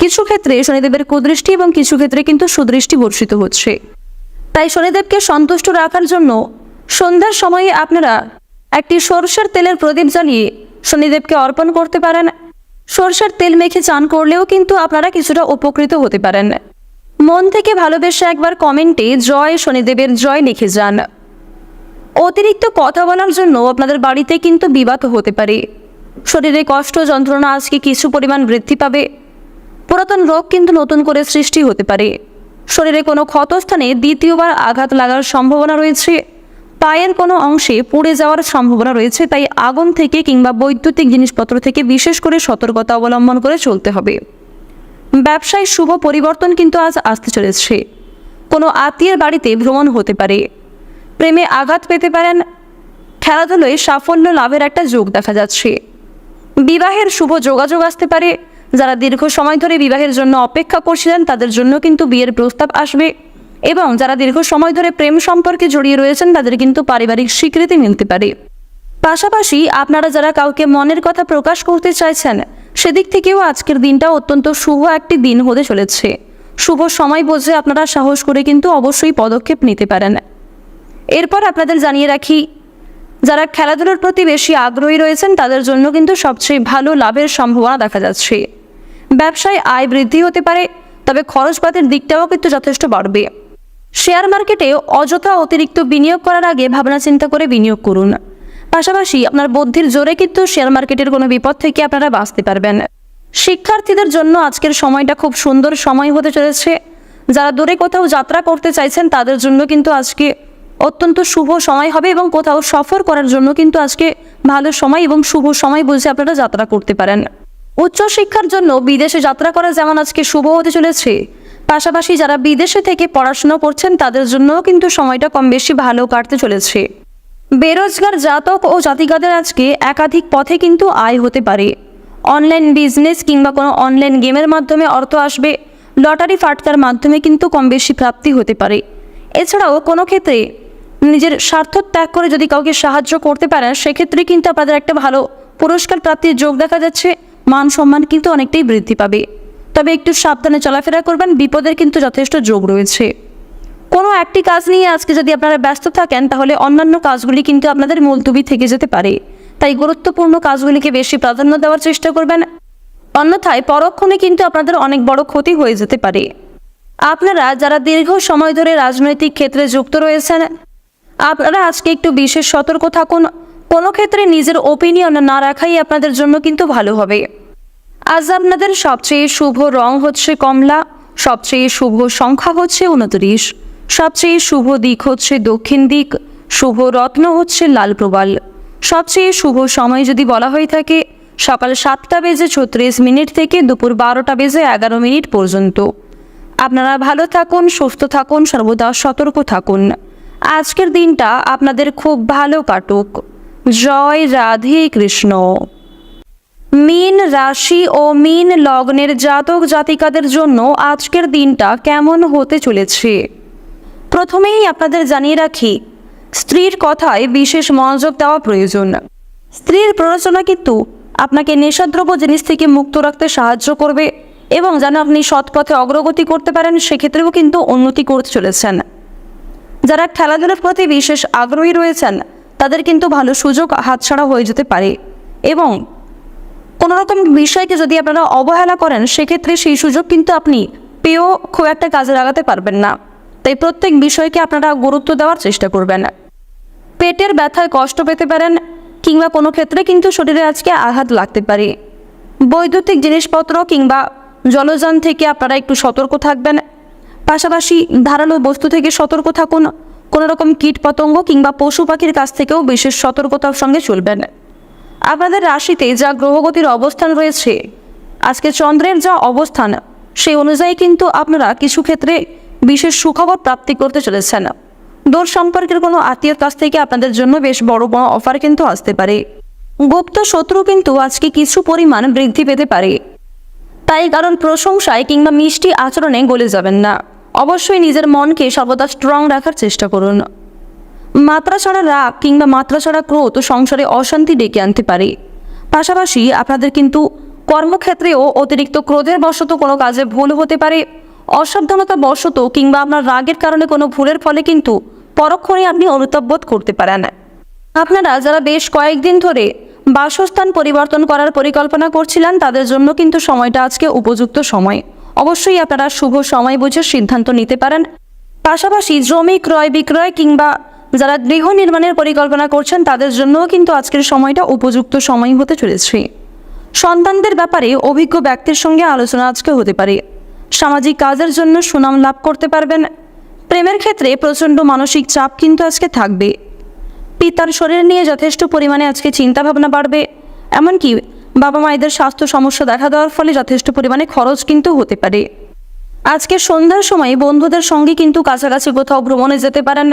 কিছু ক্ষেত্রে শনিদেবের কুদৃষ্টি এবং কিছু ক্ষেত্রে কিন্তু সুদৃষ্টি বর্ষিত হচ্ছে। তাই শনিদেবকে সন্তুষ্ট রাখার জন্য সন্ধ্যার সময়ে আপনারা একটি সরষের তেলের প্রদীপ জ্বালিয়ে শনিদেবকে অর্পণ করতে পারেন। সরষের তেল মেখে চান করলেও কিন্তু আপনারা কিছুটা উপকৃত হতে পারেন। মন থেকে ভালোবেসে একবার কমেন্টে জয় শনিদেবের জয় লিখে যান। অতিরিক্ত কথা বলার জন্য আপনাদের বাড়িতে কিন্তু বিবাদ হতে পারে। শরীরে কষ্ট যন্ত্রণা আজকে কিছু পরিমাণ বৃদ্ধি পাবে। পুরাতন রোগ কিন্তু নতুন করে সৃষ্টি হতে পারে। শরীরে কোনো ক্ষতস্থানে দ্বিতীয়বার আঘাত লাগার সম্ভাবনা রয়েছে। পায়ের কোনো অংশে পুড়ে যাওয়ার সম্ভাবনা রয়েছে। তাই আগুন থেকে কিংবা বৈদ্যুতিক জিনিসপত্র থেকে বিশেষ করে সতর্কতা অবলম্বন করে চলতে হবে। ব্যবসায় শুভ পরিবর্তন কিন্তু আজ আসতে চলেছে। কোনো আত্মীয়ের বাড়িতে ভ্রমণ হতে পারে। প্রেমে আঘাত পেতে পারেন। খেলাধুলায় সাফল্য লাভের একটা যোগ দেখা যাচ্ছে। বিবাহের শুভ যোগাযোগ আসতে পারে। যারা দীর্ঘ সময় ধরে বিবাহের জন্য অপেক্ষা করছিলেন তাদের জন্য কিন্তু বিয়ের প্রস্তাব আসবে এবং যারা দীর্ঘ সময় ধরে প্রেম সম্পর্কে জড়িয়ে রয়েছেন তাদের কিন্তু পারিবারিক স্বীকৃতি মিলতে পারে। পাশাপাশি আপনারা যারা কাউকে মনের কথা প্রকাশ করতে চাইছেন সেদিক থেকেও আজকের দিনটা অত্যন্ত শুভ একটি দিন হতে চলেছে। শুভ সময় বুঝে আপনারা সাহস করে কিন্তু অবশ্যই পদক্ষেপ নিতে পারেন। এরপর আপনাদের জানিয়ে রাখি, যারা খেলাধুলার প্রতি বেশি আগ্রহী রয়েছেন তাদের জন্য কিন্তু সবচেয়ে ভালো লাভের সম্ভাবনা দেখা যাচ্ছে। ব্যবসায় আয় বৃদ্ধি হতে পারে, তবে খরচপাতির দিকটাও কিন্তু যথেষ্ট বাড়বে। শেয়ার মার্কেটে অযথা অতিরিক্ত বিনিয়োগ করার আগে ভাবনা চিন্তা করে বিনিয়োগ করুন। পাশাপাশি আপনার বুদ্ধির জোরে কিন্তু শেয়ার মার্কেটের কোনো বিপদ থেকে আপনারা বাঁচতে পারবেন। শিক্ষার্থীদের জন্য আজকের সময়টা খুব সুন্দর সময় হতে চলেছে। যারা দূরে কোথাও যাত্রা করতে চাইছেন তাদের জন্য কিন্তু আজকে অত্যন্ত শুভ সময় হবে এবং কোথাও সফর করার জন্য কিন্তু আজকে ভালো সময় এবং শুভ সময় বুঝে আপনারা যাত্রা করতে পারেন। উচ্চশিক্ষার জন্য বিদেশে যাত্রা করা যেমন আজকে শুভ হতে চলেছে, পাশাপাশি যারা বিদেশে থেকে পড়াশোনা করছেন তাদের জন্যও কিন্তু সময়টা কম বেশি ভালো কাটতে চলেছে। বেরোজগার জাতক ও জাতিকাদের আজকে একাধিক পথে কিন্তু আয় হতে পারে। অনলাইন বিজনেস কিংবা কোনো অনলাইন গেমের মাধ্যমে অর্থ আসবে। লটারি ফাটকার মাধ্যমে কিন্তু কম বেশি প্রাপ্তি হতে পারে। এছাড়াও কোনো ক্ষেত্রে নিজের স্বার্থ ত্যাগ করে যদি কাউকে সাহায্য করতে পারেন সেক্ষেত্রে কিন্তু আপনাদের একটা ভালো পুরস্কার প্রাপ্তির যোগ দেখা যাচ্ছে। মান সম্মান কিন্তু অনেকটাই বৃদ্ধি পাবে, তবে একটু সাবধানে চলাফেরা করবেন, বিপদের কিন্তু যথেষ্ট যোগ রয়েছে। কোনো একটি কাজ নিয়ে আজকে যদি আপনারা ব্যস্ত থাকেন তাহলে অন্যান্য কাজগুলি কিন্তু আপনাদের মুলতবি থেকে যেতে পারে, তাই গুরুত্বপূর্ণ কাজগুলিকে বেশি প্রাধান্য দেওয়ার চেষ্টা করবেন, অন্যথায় পরক্ষণে কিন্তু আপনাদের অনেক বড় ক্ষতি হয়ে যেতে পারে। আপনারা যারা দীর্ঘ সময় ধরে রাজনৈতিক ক্ষেত্রে যুক্ত রয়েছেন, আপনারা আজকে একটু বিশেষ সতর্ক থাকুন। কোনো ক্ষেত্রে নিজের ওপিনিয়ন না রাখাই আপনাদের জন্য কিন্তু ভালো হবে। আজ আপনাদের সবচেয়ে শুভ রং হচ্ছে কমলা, সবচেয়ে শুভ সংখ্যা হচ্ছে 29, সবচেয়ে শুভ দিক হচ্ছে দক্ষিণ দিক, শুভ রত্ন হচ্ছে লাল প্রবাল। সবচেয়ে শুভ সময় যদি বলা হয়ে থাকে সকাল 7:36 থেকে দুপুর 12:11 পর্যন্ত। আপনারা ভালো থাকুন, সুস্থ থাকুন, সর্বদা সতর্ক থাকুন। আজকের দিনটা আপনাদের খুব ভালো কাটুক। জয় রাধে কৃষ্ণ। মীন রাশি ও মীন লগ্নের জাতক জাতিকাদের জন্য আজকের দিনটা কেমন হতে চলেছে? প্রথমেই আপনাদের জানিয়ে রাখি, স্ত্রীর কথায় বিশেষ মনোযোগ দেওয়া প্রয়োজন। স্ত্রীর প্ররোচনা কিন্তু আপনাকে নেশাদ্রব্য জিনিস থেকে মুক্ত রাখতে সাহায্য করবে এবং যেন আপনি সৎ পথে অগ্রগতি করতে পারেন, সেক্ষেত্রেও কিন্তু উন্নতি করতে চলেছেন। যারা খেলাধুলার প্রতি বিশেষ আগ্রহী রয়েছেন তাদের কিন্তু ভালো সুযোগ হাতছাড়া হয়ে যেতে পারে এবং কোনো রকম বিষয়কে যদি আপনারা অবহেলা করেন সেক্ষেত্রে সেই সুযোগ কিন্তু আপনি পেয়েও খুব একটা কাজে লাগাতে পারবেন না। তাই প্রত্যেক বিষয়কে আপনারা গুরুত্ব দেওয়ার চেষ্টা করবেন। পেটের ব্যথায় কষ্ট পেতে পারেন কিংবা কোনো ক্ষেত্রে কিন্তু শরীরে আজকে আঘাত লাগতে পারে। বৈদ্যুতিক জিনিসপত্র কিংবা জলযান থেকে আপনারা একটু সতর্ক থাকবেন। পাশাপাশি ধারালো বস্তু থেকে সতর্ক থাকুন। কোনো রকম কীট পতঙ্গ কিংবা পশু পাখির কাছ থেকেও বিশেষ সতর্কতার সঙ্গে চলবেন। আপনাদের রাশিতে যা গ্রহগতির অবস্থান রয়েছে, আজকে চন্দ্রের যা অবস্থান সেই অনুযায়ী কিন্তু আপনারা কিছু ক্ষেত্রে বিশেষ সুখবর প্রাপ্তি করতে চলেছেন। দূর সম্পর্কের কোনো আত্মীয়র কাছ থেকে আপনাদের জন্য বেশ বড় বড় অফার কিন্তু আসতে পারে। গুপ্ত শত্রু কিন্তু আজকে কিছু পরিমাণ বৃদ্ধি পেতে পারে, তাই কারণ প্রশংসায় কিংবা মিষ্টি আচরণে গলে যাবেন না। অবশ্যই নিজের মনকে সর্বদা স্ট্রং রাখার চেষ্টা করুন। মাত্রাছাড়া রাগ কিংবা মাত্রাছাড়া ক্রোধ সংসারে অশান্তি ডেকে আনতে পারে। পাশাপাশি আপনাদের কিন্তু কর্মক্ষেত্রেও অতিরিক্ত ক্রোধের বশত কোনো কাজে ভুল হতে পারে। অসাবধানতা বশত কিংবা আপনার রাগের কারণে কোনো ভুলের ফলে কিন্তু পরক্ষণে আপনি অনুতাপ বোধ করতে পারেন। আপনারা যারা বেশ কয়েকদিন ধরে বাসস্থান পরিবর্তন করার পরিকল্পনা করছিলেন তাদের জন্য কিন্তু সময়টা আজকে উপযুক্ত সময়। অবশ্যই আপনারা শুভ সময় বুঝে সিদ্ধান্ত নিতে পারেন। পাশাপাশি জমি ক্রয় বিক্রয় কিংবা যারা গৃহ নির্মাণের পরিকল্পনা করছেন তাদের জন্যও কিন্তু আজকের সময়টা উপযুক্ত সময় হতে চলেছে। সন্তানদের ব্যাপারে অভিজ্ঞ ব্যক্তির সঙ্গে আলোচনা আজকে হতে পারে। সামাজিক কাজের জন্য সুনাম লাভ করতে পারবেন। প্রেমের ক্ষেত্রে প্রচণ্ড মানসিক চাপ কিন্তু আজকে থাকবে। পিতার শরীর নিয়ে যথেষ্ট পরিমাণে আজকে চিন্তাভাবনা বাড়বে। এমনকি বাবা মায়েদের স্বাস্থ্য সমস্যা দেখা দেওয়ার ফলে যথেষ্ট পরিমাণে খরচ কিন্তু হতে পারে। আজকে সন্ধ্যার সময় বন্ধুদের সঙ্গে কিন্তু কাছাকাছি কোথাও ভ্রমণে যেতে পারেন,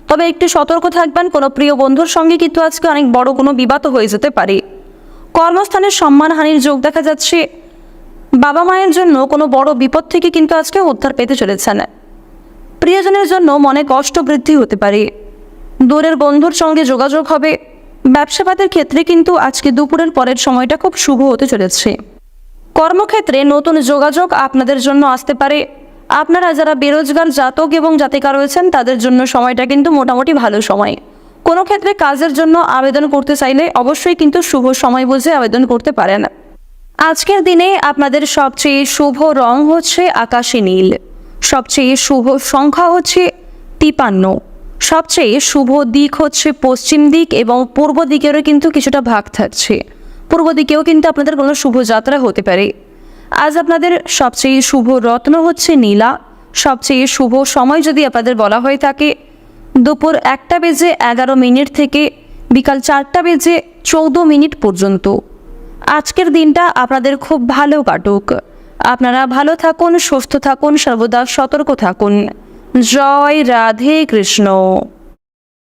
তবে একটু সতর্ক থাকবেন। কোনো প্রিয় বন্ধুর সঙ্গে কিন্তু আজকে অনেক বড় কোনো বিবাদ হয়ে যেতে পারে। কর্মস্থানের সম্মানহানির যোগ দেখা যাচ্ছে। বাবা মায়ের জন্য কোনো বড় বিপদ থেকে কিন্তু আজকে উদ্ধার পেতে চলেছেন। প্রিয়জনের জন্য মনে কষ্ট বৃদ্ধি হতে পারে। দূরের বন্ধুর সঙ্গে যোগাযোগ হবে। ব্যবসাপাতের ক্ষেত্রে কিন্তু আজকে দুপুরের পরের সময়টা খুব শুভ হতে চলেছে। কর্মক্ষেত্রে নতুন যোগাযোগ আপনাদের জন্য আসতে পারে। আপনারা যারা বেরোজগার জাতক এবং জাতিকা রয়েছেন তাদের জন্য সময়টা কিন্তু মোটামুটি ভালো সময়। কোনো ক্ষেত্রে কাজের জন্য আবেদন করতে চাইলে অবশ্যই কিন্তু শুভ সময় বুঝে আবেদন করতে পারেন। আজকের দিনে আপনাদের সবচেয়ে শুভ রং হচ্ছে আকাশী নীল, সবচেয়ে শুভ সংখ্যা হচ্ছে 53, সবচেয়ে শুভ দিক হচ্ছে পশ্চিম দিক এবং পূর্ব দিকেরও কিন্তু কিছুটা ভাগ থাকছে। পূর্ব দিকেও কিন্তু আপনাদের কোনো শুভ যাত্রা হতে পারে। আজ আপনাদের সবচেয়ে শুভ রত্ন হচ্ছে নীলা। সবচেয়ে শুভ সময় যদি আপনাদের বলা হয়ে থাকে দুপুর 1:11 থেকে বিকাল 4:14 পর্যন্ত। আজকের দিনটা আপনাদের খুব ভালো কাটুক। আপনারা ভালো থাকুন, সুস্থ থাকুন, সর্বদা সতর্ক থাকুন। জয় রাধে কৃষ্ণ।